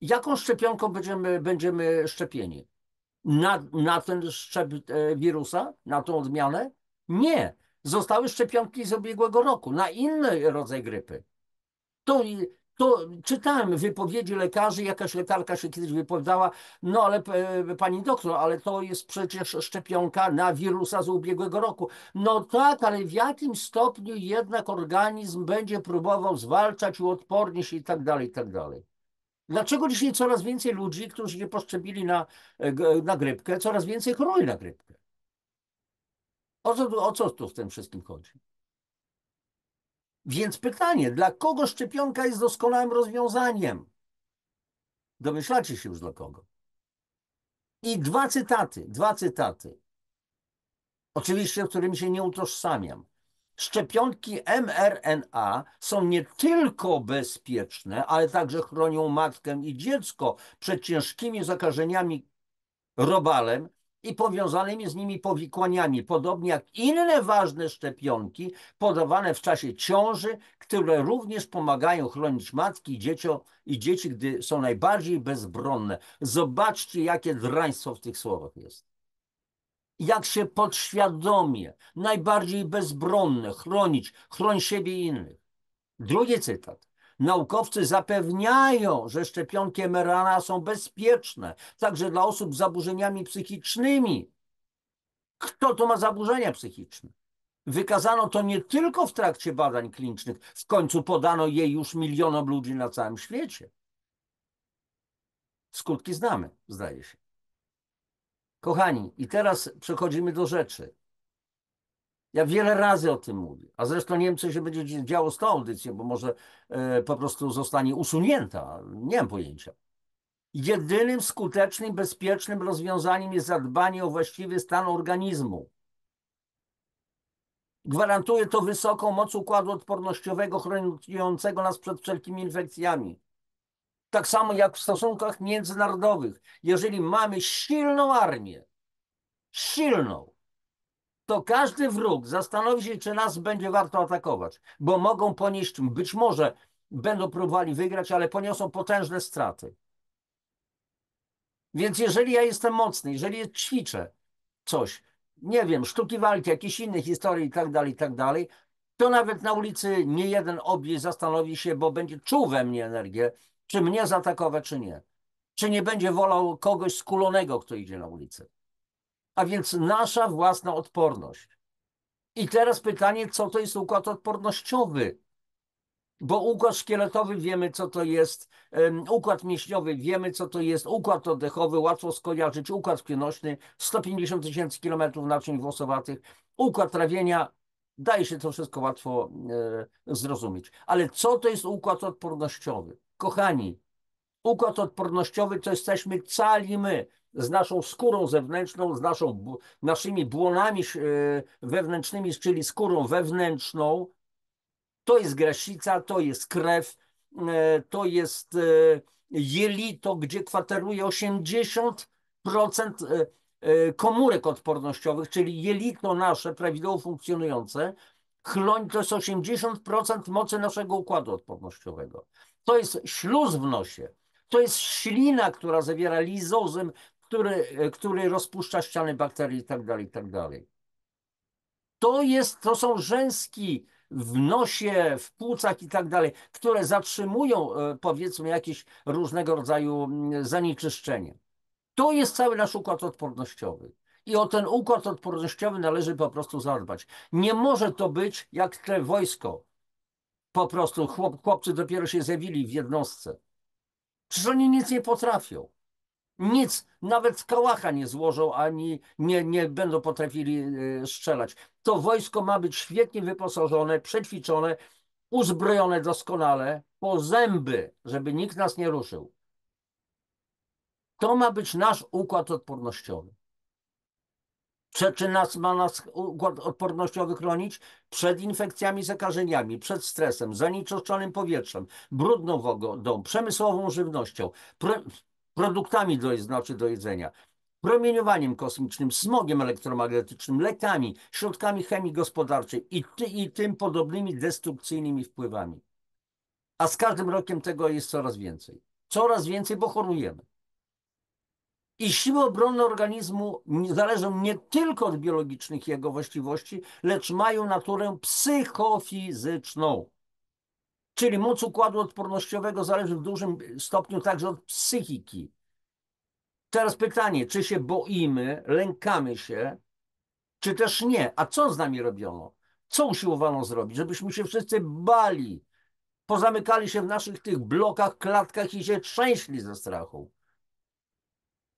Jaką szczepionką będziemy szczepieni? Na ten szczep wirusa, na tą odmianę? Nie. Zostały szczepionki z ubiegłego roku na inny rodzaj grypy. To, to czytałem wypowiedzi lekarzy, jakaś lekarka się kiedyś wypowiadała, no ale pani doktor, ale to jest przecież szczepionka na wirusa z ubiegłego roku. No tak, ale w jakim stopniu jednak organizm będzie próbował zwalczać, uodpornić się i tak dalej, i tak dalej. Dlaczego dzisiaj coraz więcej ludzi, którzy się poszczepili na grypkę, coraz więcej choruje na grypkę? O co tu w tym wszystkim chodzi? Więc pytanie, dla kogo szczepionka jest doskonałym rozwiązaniem? Domyślacie się już dla kogo. I dwa cytaty. Oczywiście, z którymi się nie utożsamiam. Szczepionki mRNA są nie tylko bezpieczne, ale także chronią matkę i dziecko przed ciężkimi zakażeniami robalem i powiązanymi z nimi powikłaniami, podobnie jak inne ważne szczepionki podawane w czasie ciąży, które również pomagają chronić matki i dzieci, gdy są najbardziej bezbronne. Zobaczcie, jakie draństwo w tych słowach jest. Jak się podświadomie, najbardziej bezbronne chroń siebie i innych. Drugi cytat. Naukowcy zapewniają, że szczepionki mRNA są bezpieczne, także dla osób z zaburzeniami psychicznymi. Kto to ma zaburzenia psychiczne? Wykazano to nie tylko w trakcie badań klinicznych, w końcu podano je już milionom ludzi na całym świecie. Skutki znamy, zdaje się. Kochani, i teraz przechodzimy do rzeczy. Ja wiele razy o tym mówię, a zresztą nie wiem, co się będzie działo z tą audycją, bo może po prostu zostanie usunięta, nie mam pojęcia. Jedynym skutecznym, bezpiecznym rozwiązaniem jest zadbanie o właściwy stan organizmu. Gwarantuje to wysoką moc układu odpornościowego chroniącego nas przed wszelkimi infekcjami. Tak samo jak w stosunkach międzynarodowych. Jeżeli mamy silną armię, silną, to każdy wróg zastanowi się, czy nas będzie warto atakować, bo mogą ponieść, być może będą próbowali wygrać, ale poniosą potężne straty. Więc jeżeli ja jestem mocny, jeżeli ćwiczę coś, nie wiem, sztuki walki, jakieś inne historie i tak dalej, to nawet na ulicy nie jeden obieść zastanowi się, bo będzie czuł we mnie energię, czy mnie zaatakować, czy nie. Czy nie będzie wolał kogoś skulonego, kto idzie na ulicę. A więc nasza własna odporność. I teraz pytanie, co to jest układ odpornościowy? Bo układ szkieletowy wiemy, co to jest, układ mięśniowy wiemy, co to jest, układ oddechowy łatwo skojarzyć, układ krwionośny, 150 000 kilometrów naczyń włosowatych, układ trawienia, daje się to wszystko łatwo zrozumieć. Ale co to jest układ odpornościowy? Kochani, układ odpornościowy to jesteśmy cali my, z naszą skórą zewnętrzną, z naszymi błonami wewnętrznymi, czyli skórą wewnętrzną. To jest grasica, to jest krew, to jest jelito, gdzie kwateruje 80% komórek odpornościowych, czyli jelito nasze prawidłowo funkcjonujące. Chloń to jest 80% mocy naszego układu odpornościowego. To jest śluz w nosie. To jest ślina, która zawiera lizozym, który rozpuszcza ściany bakterii itd., itd. To są rzęski w nosie, w płucach i tak dalej, które zatrzymują, powiedzmy, jakieś różnego rodzaju zanieczyszczenie. To jest cały nasz układ odpornościowy. I o ten układ odpornościowy należy po prostu zadbać. Nie może to być jak te wojsko. Po prostu chłopcy dopiero się zjawili w jednostce. Przecież oni nic nie potrafią. Nic, nawet kałacha nie złożą, ani nie będą potrafili strzelać. To wojsko ma być świetnie wyposażone, przećwiczone, uzbrojone doskonale, po zęby, żeby nikt nas nie ruszył. To ma być nasz układ odpornościowy. Czy ma nas układ odpornościowy chronić? Przed infekcjami, zakażeniami, przed stresem, zanieczyszczonym powietrzem, brudną wodą, przemysłową żywnością, produktami do jedzenia, promieniowaniem kosmicznym, smogiem elektromagnetycznym, lekami, środkami chemii gospodarczej i tym podobnymi destrukcyjnymi wpływami. A z każdym rokiem tego jest coraz więcej. Coraz więcej, bo chorujemy. I siły obronne organizmu zależą nie tylko od biologicznych jego właściwości, lecz mają naturę psychofizyczną. Czyli moc układu odpornościowego zależy w dużym stopniu także od psychiki. Teraz pytanie, czy się boimy, lękamy się, czy też nie? A co z nami robiono? Co usiłowano zrobić? Żebyśmy się wszyscy bali, pozamykali się w naszych tych blokach, klatkach i się trzęśli ze strachu.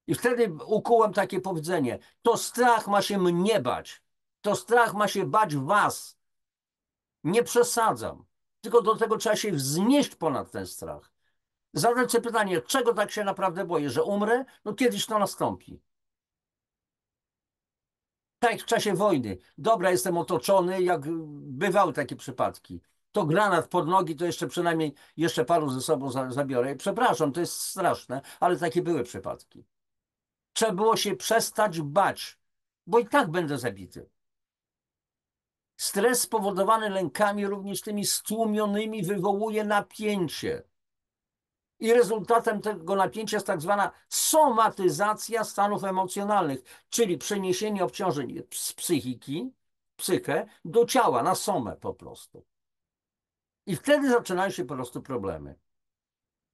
I wtedy ukułem takie powiedzenie: to strach ma się mnie bać, to strach ma się bać was. Nie przesadzam, tylko do tego trzeba się wznieść ponad ten strach. Zadać sobie pytanie, czego tak się naprawdę boję, że umrę? No kiedyś to nastąpi. Tak jak w czasie wojny. Dobra, jestem otoczony, jak bywały takie przypadki. To granat pod nogi, to jeszcze przynajmniej jeszcze paru ze sobą zabiorę. Przepraszam, to jest straszne, ale takie były przypadki. Trzeba było się przestać bać, bo i tak będę zabity. Stres spowodowany lękami, również tymi stłumionymi, wywołuje napięcie. I rezultatem tego napięcia jest tak zwana somatyzacja stanów emocjonalnych, czyli przeniesienie obciążeń z psychę do ciała, na somę po prostu. I wtedy zaczynają się po prostu problemy.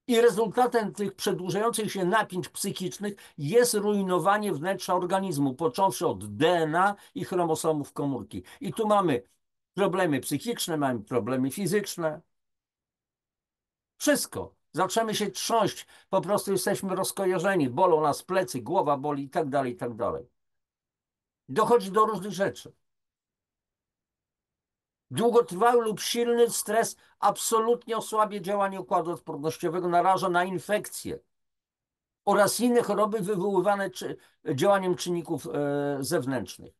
I rezultatem tych przedłużających się napięć psychicznych jest rujnowanie wnętrza organizmu, począwszy od DNA i chromosomów komórki. I tu mamy problemy psychiczne, mamy problemy fizyczne. Wszystko. Zaczniemy się trząść, po prostu jesteśmy rozkojarzeni, bolą nas plecy, głowa boli i tak dalej, i tak dalej. Dochodzi do różnych rzeczy. Długotrwały lub silny stres absolutnie osłabia działanie układu odpornościowego, naraża na infekcje oraz inne choroby wywoływane działaniem czynników zewnętrznych.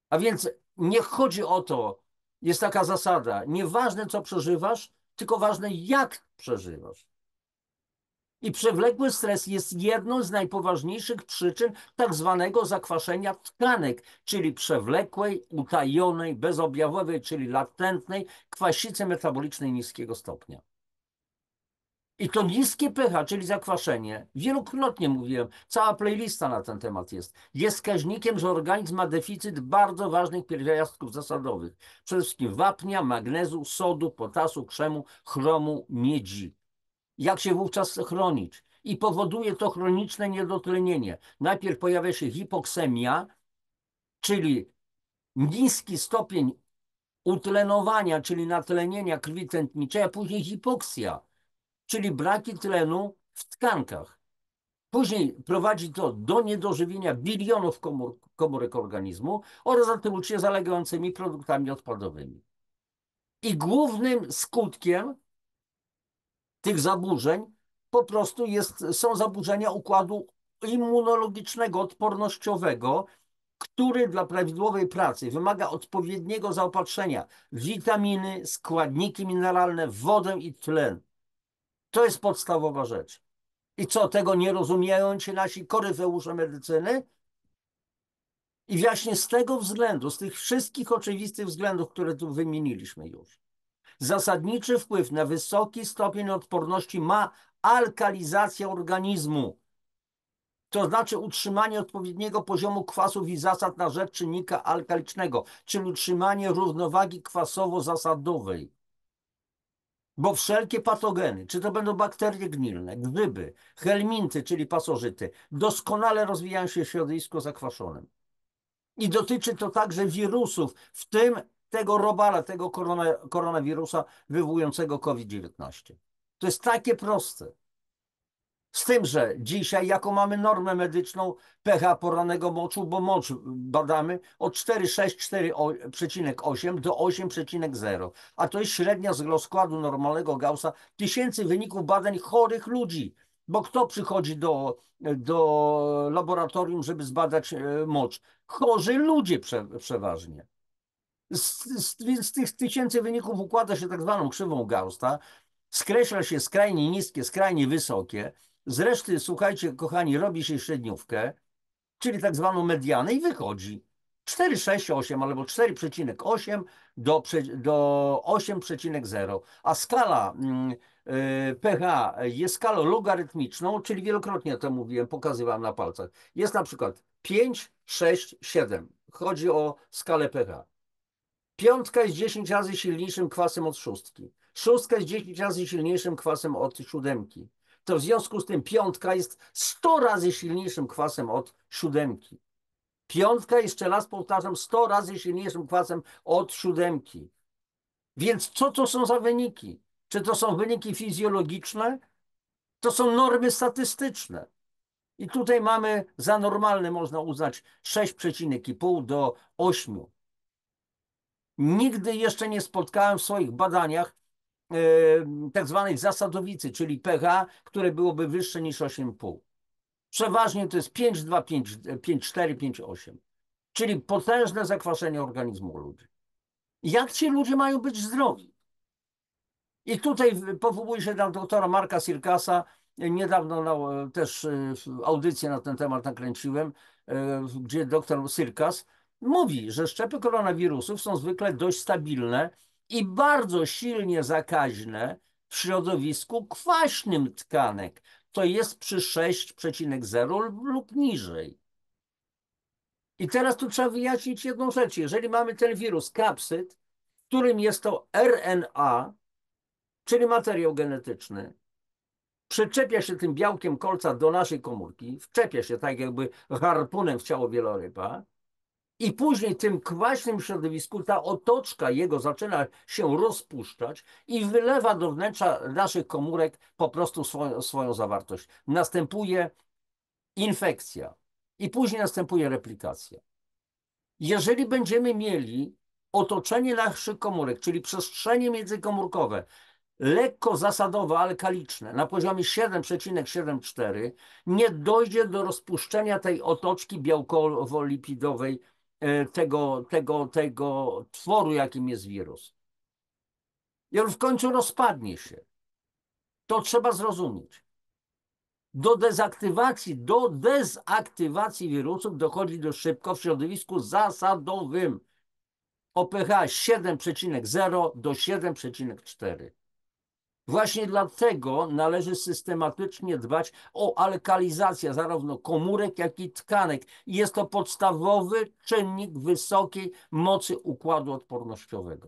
A więc nie chodzi o to, jest taka zasada, nieważne co przeżywasz, tylko ważne jak przeżywasz. I przewlekły stres jest jedną z najpoważniejszych przyczyn tak zwanego zakwaszenia tkanek, czyli przewlekłej, utajonej, bezobjawowej, czyli latentnej kwasicy metabolicznej niskiego stopnia. I to niskie pH, czyli zakwaszenie, wielokrotnie mówiłem, cała playlista na ten temat jest wskaźnikiem, że organizm ma deficyt bardzo ważnych pierwiastków zasadowych. Przede wszystkim wapnia, magnezu, sodu, potasu, krzemu, chromu, miedzi. Jak się wówczas chronić? I powoduje to chroniczne niedotlenienie. Najpierw pojawia się hipoksemia, czyli niski stopień utlenowania, czyli natlenienia krwi tętniczej, a później hipoksja, czyli braki tlenu w tkankach. Później prowadzi to do niedożywienia bilionów komórek organizmu oraz zatrucia zalegającymi produktami odpadowymi. I głównym skutkiem tych zaburzeń po prostu są zaburzenia układu immunologicznego, odpornościowego, który dla prawidłowej pracy wymaga odpowiedniego zaopatrzenia w witaminy, składniki mineralne, wodę i tlen. To jest podstawowa rzecz. I co, tego nie rozumieją ci nasi koryfeusze medycyny? I właśnie z tego względu, z tych wszystkich oczywistych względów, które tu wymieniliśmy już, zasadniczy wpływ na wysoki stopień odporności ma alkalizacja organizmu. To znaczy utrzymanie odpowiedniego poziomu kwasów i zasad na rzecz czynnika alkalicznego, czyli utrzymanie równowagi kwasowo-zasadowej. Bo wszelkie patogeny, czy to będą bakterie gnilne, grzyby, helminty, czyli pasożyty, doskonale rozwijają się w środowisku zakwaszonym. I dotyczy to także wirusów, w tym tego robala, tego koronawirusa wywołującego COVID-19. To jest takie proste. Z tym, że dzisiaj, jaką mamy normę medyczną pH porannego moczu, bo mocz badamy od 4,6-4,8 do 8,0, a to jest średnia z rozkładu normalnego Gaussa tysięcy wyników badań chorych ludzi. Bo kto przychodzi do laboratorium, żeby zbadać mocz? Chorzy ludzie przeważnie. Z tych tysięcy wyników układa się tak zwaną krzywą Gaussa, skreśla się skrajnie niskie, skrajnie wysokie. Z reszty, słuchajcie, kochani, robi się średniówkę, czyli tak zwaną medianę i wychodzi 4,6,8 albo 4,8 do 8,0. A skala pH jest skalą logarytmiczną, czyli wielokrotnie to mówiłem, pokazywałem na palcach. Jest na przykład 5, 6, 7. Chodzi o skalę pH. Piątka jest 10 razy silniejszym kwasem od szóstki. Szóstka jest 10 razy silniejszym kwasem od siódemki. To w związku z tym piątka jest 100 razy silniejszym kwasem od siódemki. Piątka, jeszcze raz powtarzam, 100 razy silniejszym kwasem od siódemki. Więc co to są za wyniki? Czy to są wyniki fizjologiczne? To są normy statystyczne. I tutaj mamy za normalne, można uznać 6,5 do 8. Nigdy jeszcze nie spotkałem w swoich badaniach tak zwanej zasadowicy, czyli pH, które byłoby wyższe niż 8,5. Przeważnie to jest 5,2, 5,4, 5,8. Czyli potężne zakwaszenie organizmu ludzi. Jak ci ludzie mają być zdrowi? I tutaj powołuję się na doktora Marka Sirkasa. Niedawno też audycję na ten temat nakręciłem, gdzie doktor Sirkas mówi, że szczepy koronawirusów są zwykle dość stabilne i bardzo silnie zakaźne w środowisku kwaśnym tkanek. To jest przy 6,0 lub niżej. I teraz tu trzeba wyjaśnić jedną rzecz. Jeżeli mamy ten wirus kapsyd, w którym jest to RNA, czyli materiał genetyczny, przyczepia się tym białkiem kolca do naszej komórki, wczepia się tak jakby harpunem w ciało wieloryba i później w tym kwaśnym środowisku ta otoczka jego zaczyna się rozpuszczać i wylewa do wnętrza naszych komórek po prostu swoją zawartość. Następuje infekcja i później następuje replikacja. Jeżeli będziemy mieli otoczenie naszych komórek, czyli przestrzenie międzykomórkowe, lekko zasadowe, alkaliczne, na poziomie 7,74, nie dojdzie do rozpuszczenia tej otoczki białkowo-lipidowej, tego tworu, jakim jest wirus. I on w końcu rozpadnie się. To trzeba zrozumieć. Do dezaktywacji wirusów dochodzi do szybko w środowisku zasadowym o pH 7,0 do 7,4. Właśnie dlatego należy systematycznie dbać o alkalizację zarówno komórek, jak i tkanek. Jest to podstawowy czynnik wysokiej mocy układu odpornościowego.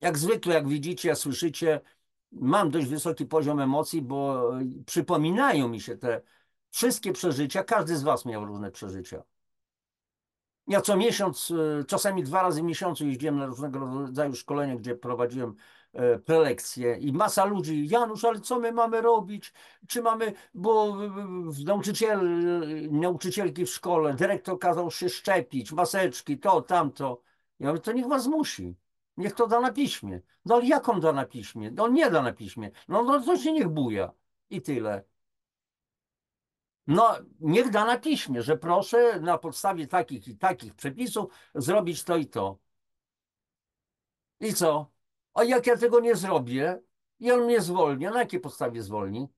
Jak zwykle, jak widzicie, słyszycie, mam dość wysoki poziom emocji, bo przypominają mi się te wszystkie przeżycia. Każdy z Was miał różne przeżycia. Ja co miesiąc, czasami 2 razy w miesiącu jeździłem na różnego rodzaju szkolenia, gdzie prowadziłem prelekcje i masa ludzi, Janusz, ale co my mamy robić? Czy mamy, bo nauczycielki w szkole, dyrektor kazał się szczepić, maseczki, to, tamto. Ja mówię, to niech was zmusi. Niech to da na piśmie. No ale jak on da na piśmie? No nie da na piśmie. No to się niech buja. I tyle. No, niech da na piśmie, że proszę na podstawie takich i takich przepisów zrobić to i to. I co? A jak ja tego nie zrobię i on mnie zwolni, a na jakiej podstawie zwolni?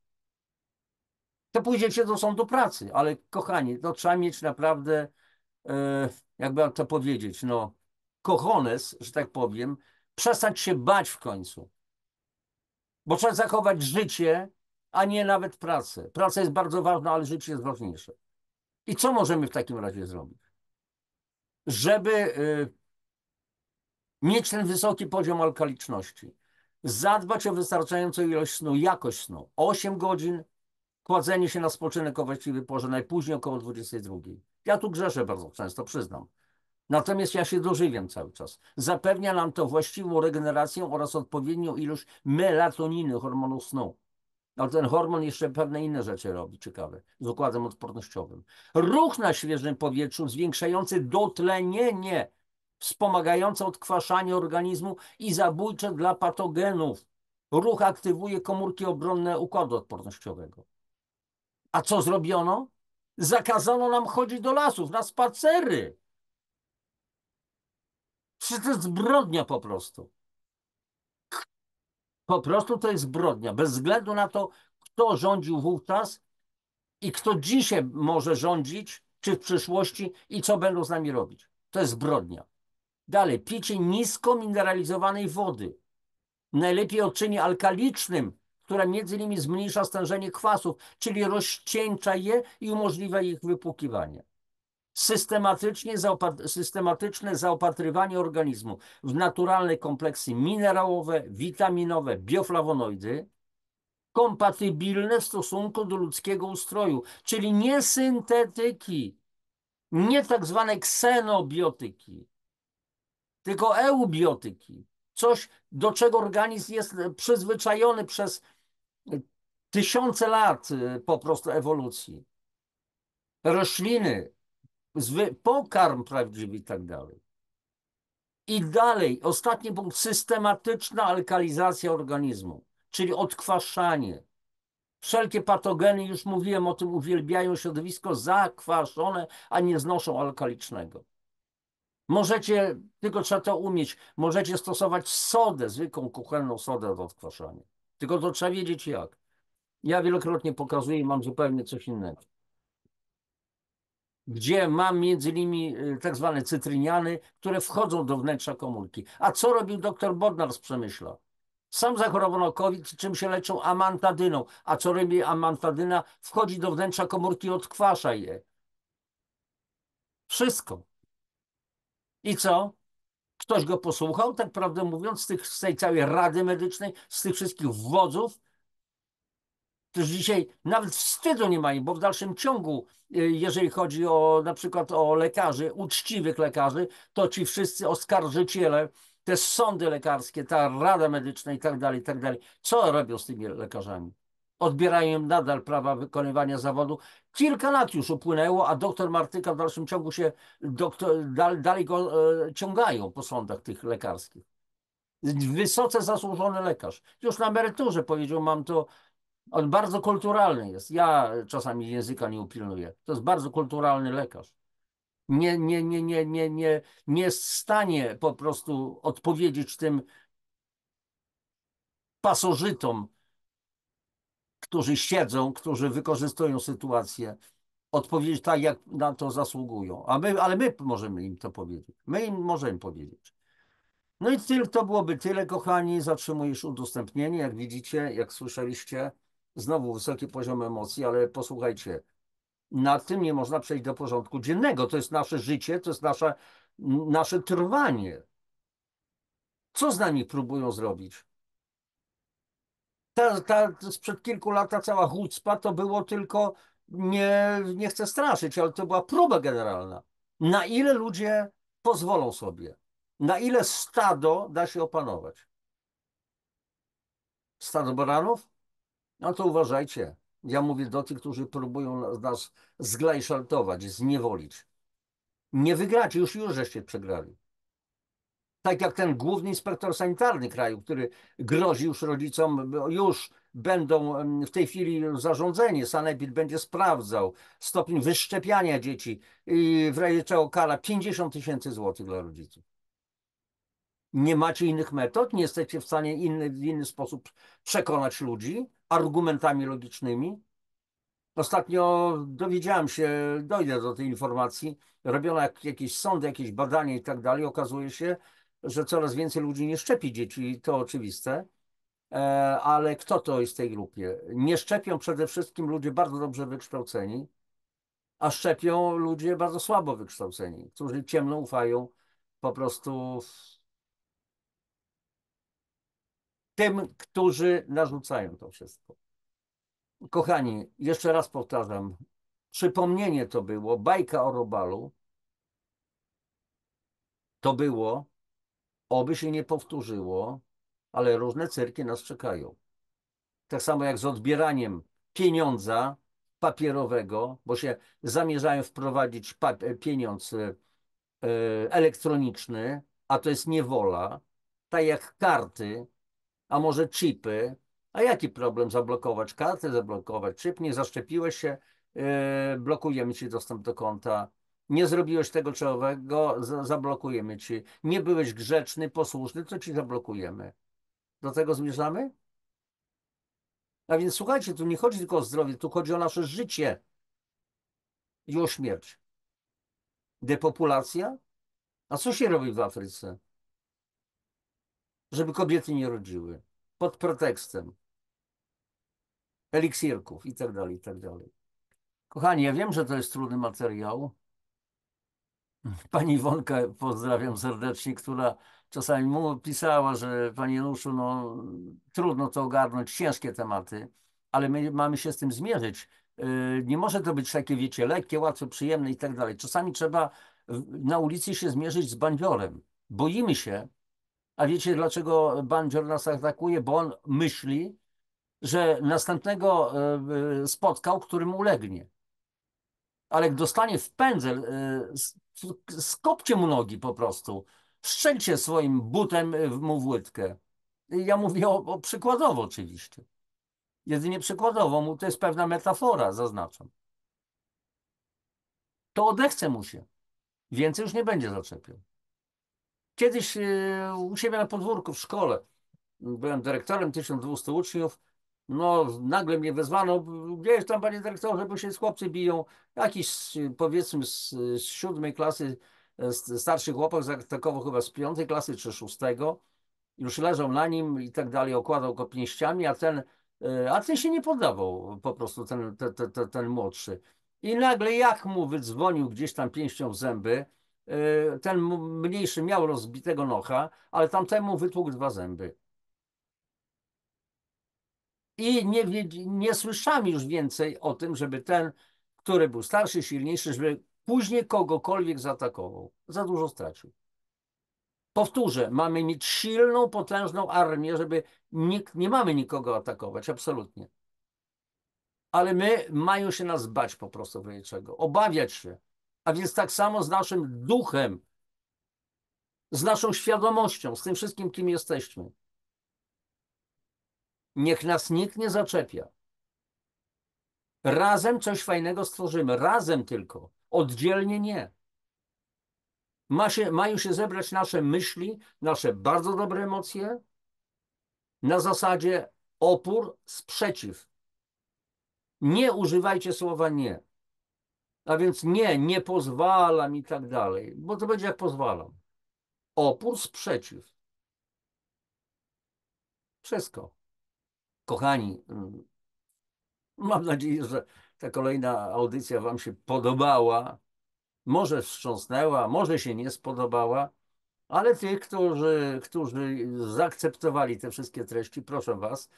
To pójdziecie do sądu pracy. Ale kochani, to trzeba mieć naprawdę, jakby mam to powiedzieć, no, cojones, że tak powiem, przestać się bać w końcu. Bo trzeba zachować życie, a nie nawet pracę. Praca jest bardzo ważna, ale życie jest ważniejsze. I co możemy w takim razie zrobić? Żeby mieć ten wysoki poziom alkaliczności, zadbać o wystarczającą ilość snu, jakość snu, 8 godzin, kładzenie się na spoczynek o właściwej porze, najpóźniej około 22. Ja tu grzeszę bardzo często, przyznam. Natomiast ja się dożywiam cały czas. Zapewnia nam to właściwą regenerację oraz odpowiednią ilość melatoniny, hormonu snu. No ten hormon jeszcze pewne inne rzeczy robi, ciekawe, z układem odpornościowym. Ruch na świeżym powietrzu zwiększający dotlenienie, wspomagające odkwaszanie organizmu i zabójcze dla patogenów. Ruch aktywuje komórki obronne układu odpornościowego. A co zrobiono? Zakazano nam chodzić do lasów, na spacery. Czy to jest zbrodnia po prostu? Po prostu to jest zbrodnia. Bez względu na to, kto rządził wówczas i kto dzisiaj może rządzić, czy w przyszłości i co będą z nami robić. To jest zbrodnia. Dalej, picie nisko mineralizowanej wody. Najlepiej odczynie alkalicznym, która między innymi zmniejsza stężenie kwasów, czyli rozcieńcza je i umożliwia ich wypłukiwanie. Systematyczne zaopatrywanie organizmu w naturalne kompleksy minerałowe, witaminowe, bioflawonoidy, kompatybilne w stosunku do ludzkiego ustroju, czyli nie syntetyki, nie tak zwane ksenobiotyki, tylko eubiotyki. Coś, do czego organizm jest przyzwyczajony przez tysiące lat po prostu ewolucji. Rośliny, pokarm prawdziwy i tak dalej. I dalej, ostatni punkt, systematyczna alkalizacja organizmu, czyli odkwaszanie. Wszelkie patogeny, już mówiłem o tym, uwielbiają środowisko zakwaszone, a nie znoszą alkalicznego. Możecie, tylko trzeba to umieć, możecie stosować sodę, zwykłą kuchenną sodę do odkwaszania. Tylko to trzeba wiedzieć jak. Ja wielokrotnie pokazuję i mam zupełnie coś innego. Gdzie mam między innymi tak zwane cytryniany, które wchodzą do wnętrza komórki. A co robił dr Bodnar z Przemyśla? Sam zachorował na COVID, czym się leczą amantadyną. A co robi amantadyna? Wchodzi do wnętrza komórki i odkwasza je. Wszystko. I co? Ktoś go posłuchał, tak prawdę mówiąc, z tej całej Rady Medycznej, z tych wszystkich wodzów, którzy dzisiaj nawet wstydu nie mają, bo w dalszym ciągu, jeżeli chodzi o na przykład o lekarzy, uczciwych lekarzy, to ci wszyscy oskarżyciele, te sądy lekarskie, ta Rada Medyczna i tak dalej, co robią z tymi lekarzami? Odbierają im nadal prawa wykonywania zawodu. Kilka lat już upłynęło, a doktor Martyka w dalszym ciągu się, dalej go ciągają po sądach tych lekarskich. Wysoce zasłużony lekarz. Już na emeryturze powiedział, mam to. On bardzo kulturalny jest. Ja czasami języka nie upilnuję. To jest bardzo kulturalny lekarz. Nie jest w stanie po prostu odpowiedzieć tym pasożytom, którzy siedzą, którzy wykorzystują sytuację, odpowiedzieć tak, jak na to zasługują. Ale my możemy im to powiedzieć. My im możemy powiedzieć. No i to byłoby tyle, kochani. Zatrzymujesz udostępnienie, jak widzicie, jak słyszeliście. Znowu wysoki poziom emocji, ale posłuchajcie, nad tym nie można przejść do porządku dziennego. To jest nasze życie, to jest nasze trwanie. Co z nami próbują zrobić? Sprzed kilku lat ta cała chucpa to było tylko, nie chcę straszyć, ale to była próba generalna. Na ile ludzie pozwolą sobie? Na ile stado da się opanować? Stado baranów? No to uważajcie. Ja mówię do tych, którzy próbują nas zglajszaltować, zniewolić. Nie wygracie, już żeście przegrali. Tak jak ten główny inspektor sanitarny kraju, który grozi już rodzicom, już będą w tej chwili zarządzenie, sanepid będzie sprawdzał stopień wyszczepiania dzieci i w razie czego kara 50 000 złotych dla rodziców. Nie macie innych metod, nie jesteście w stanie w inny sposób przekonać ludzi argumentami logicznymi. Ostatnio dowiedziałem się, dojdę do tej informacji, robiono jakieś sądy, jakieś badania i tak dalej. Okazuje się, że coraz więcej ludzi nie szczepi dzieci, to oczywiste, ale kto to jest w tej grupie? Nie szczepią przede wszystkim ludzie bardzo dobrze wykształceni, a szczepią ludzie bardzo słabo wykształceni, którzy ciemno ufają po prostu tym, którzy narzucają to wszystko. Kochani, jeszcze raz powtarzam, przypomnienie to było, bajka o robalu, to było, oby się nie powtórzyło, ale różne cyrki nas czekają. Tak samo jak z odbieraniem pieniądza papierowego, bo się zamierzają wprowadzić pieniądz elektroniczny, a to jest niewola, tak jak karty, a może chipy. A jaki problem zablokować kartę, zablokować chip? Nie zaszczepiłeś się, blokujemy ci dostęp do konta. Nie zrobiłeś tego czego, zablokujemy ci. Nie byłeś grzeczny, posłuszny, to ci zablokujemy. Do tego zmierzamy? A więc słuchajcie, tu nie chodzi tylko o zdrowie, tu chodzi o nasze życie i o śmierć. Depopulacja? A co się robi w Afryce? Żeby kobiety nie rodziły. Pod pretekstem eliksirków i tak dalej, i tak dalej. Kochani, ja wiem, że to jest trudny materiał. Pani Iwonkę pozdrawiam serdecznie, która czasami mu pisała, że panie Januszu, no trudno to ogarnąć, ciężkie tematy, ale my mamy się z tym zmierzyć. Nie może to być takie, wiecie, lekkie, łatwe, przyjemne i tak dalej. Czasami trzeba na ulicy się zmierzyć z bandziorem. Boimy się, a wiecie dlaczego bandzior nas atakuje? Bo on myśli, że następnego spotkał, którym ulegnie. Ale jak dostanie w pędzel, skopcie mu nogi po prostu. Strzelcie swoim butem mu w łydkę. Ja mówię o przykładowo oczywiście. Jedynie przykładowo, to jest pewna metafora, zaznaczam. To odechce mu się. Więcej już nie będzie zaczepiał. Kiedyś u siebie na podwórku w szkole byłem dyrektorem, 1200 uczniów. No, nagle mnie wezwano, gdzie jest tam, panie dyrektorze, bo się z chłopcy biją. Jakiś, powiedzmy, z 7 klasy, starszy chłopak zaatakował chyba z 5 klasy czy 6. Już leżał na nim i tak dalej, okładał go pięściami, a ten się nie poddawał, po prostu ten młodszy. I nagle jak mu wydzwonił gdzieś tam pięścią w zęby, ten mniejszy miał rozbitego nocha, ale tamtemu wytłukł 2 zęby. I nie słyszałem już więcej o tym, żeby ten, który był starszy, silniejszy, żeby później kogokolwiek zaatakował. Za dużo stracił. Powtórzę, mamy mieć silną, potężną armię, żeby nie mamy nikogo atakować, absolutnie. Ale my mają się nas bać po prostu w czego, obawiać się. A więc tak samo z naszym duchem, z naszą świadomością, z tym wszystkim, kim jesteśmy. Niech nas nikt nie zaczepia. Razem coś fajnego stworzymy, razem tylko, oddzielnie nie. Mają się zebrać nasze myśli, nasze bardzo dobre emocje na zasadzie opór, sprzeciw. Nie używajcie słowa nie. A więc nie, nie pozwalam i tak dalej, bo to będzie jak pozwalam. Opór, sprzeciw. Wszystko. Kochani, mam nadzieję, że ta kolejna audycja Wam się podobała. Może wstrząsnęła, może się nie spodobała, ale tych, którzy zaakceptowali te wszystkie treści, proszę Was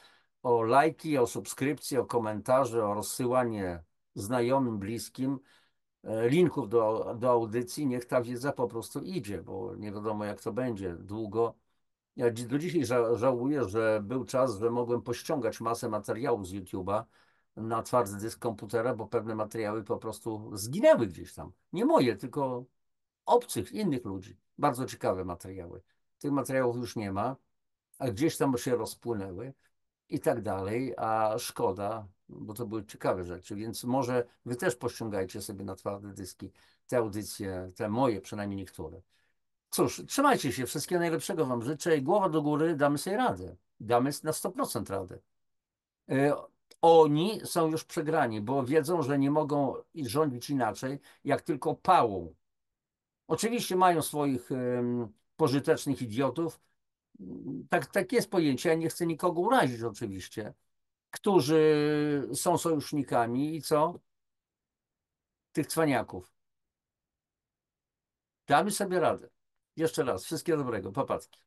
o lajki, o subskrypcje, o komentarze, o rozsyłanie znajomym, bliskim linków do audycji. Niech ta wiedza po prostu idzie, bo nie wiadomo jak to będzie długo. Ja do dzisiaj żałuję, że był czas, że mogłem pościągać masę materiałów z YouTube'a na twardy dysk komputera, bo pewne materiały po prostu zginęły gdzieś tam. Nie moje, tylko obcych, innych ludzi. Bardzo ciekawe materiały. Tych materiałów już nie ma, a gdzieś tam się rozpłynęły i tak dalej, a szkoda, bo to były ciekawe rzeczy, więc może wy też pościągajcie sobie na twarde dyski te audycje, te moje, przynajmniej niektóre. Cóż, trzymajcie się, wszystkiego najlepszego wam życzę i głowa do góry, damy sobie radę. Damy na 100% radę. Y, Oni są już przegrani, bo wiedzą, że nie mogą rządzić inaczej, jak tylko pałą. Oczywiście mają swoich pożytecznych idiotów, tak jest pojęcie, ja nie chcę nikogo urazić oczywiście, którzy są sojusznikami i co? Tych cwaniaków. Damy sobie radę. Jeszcze raz, wszystkiego dobrego, papatki.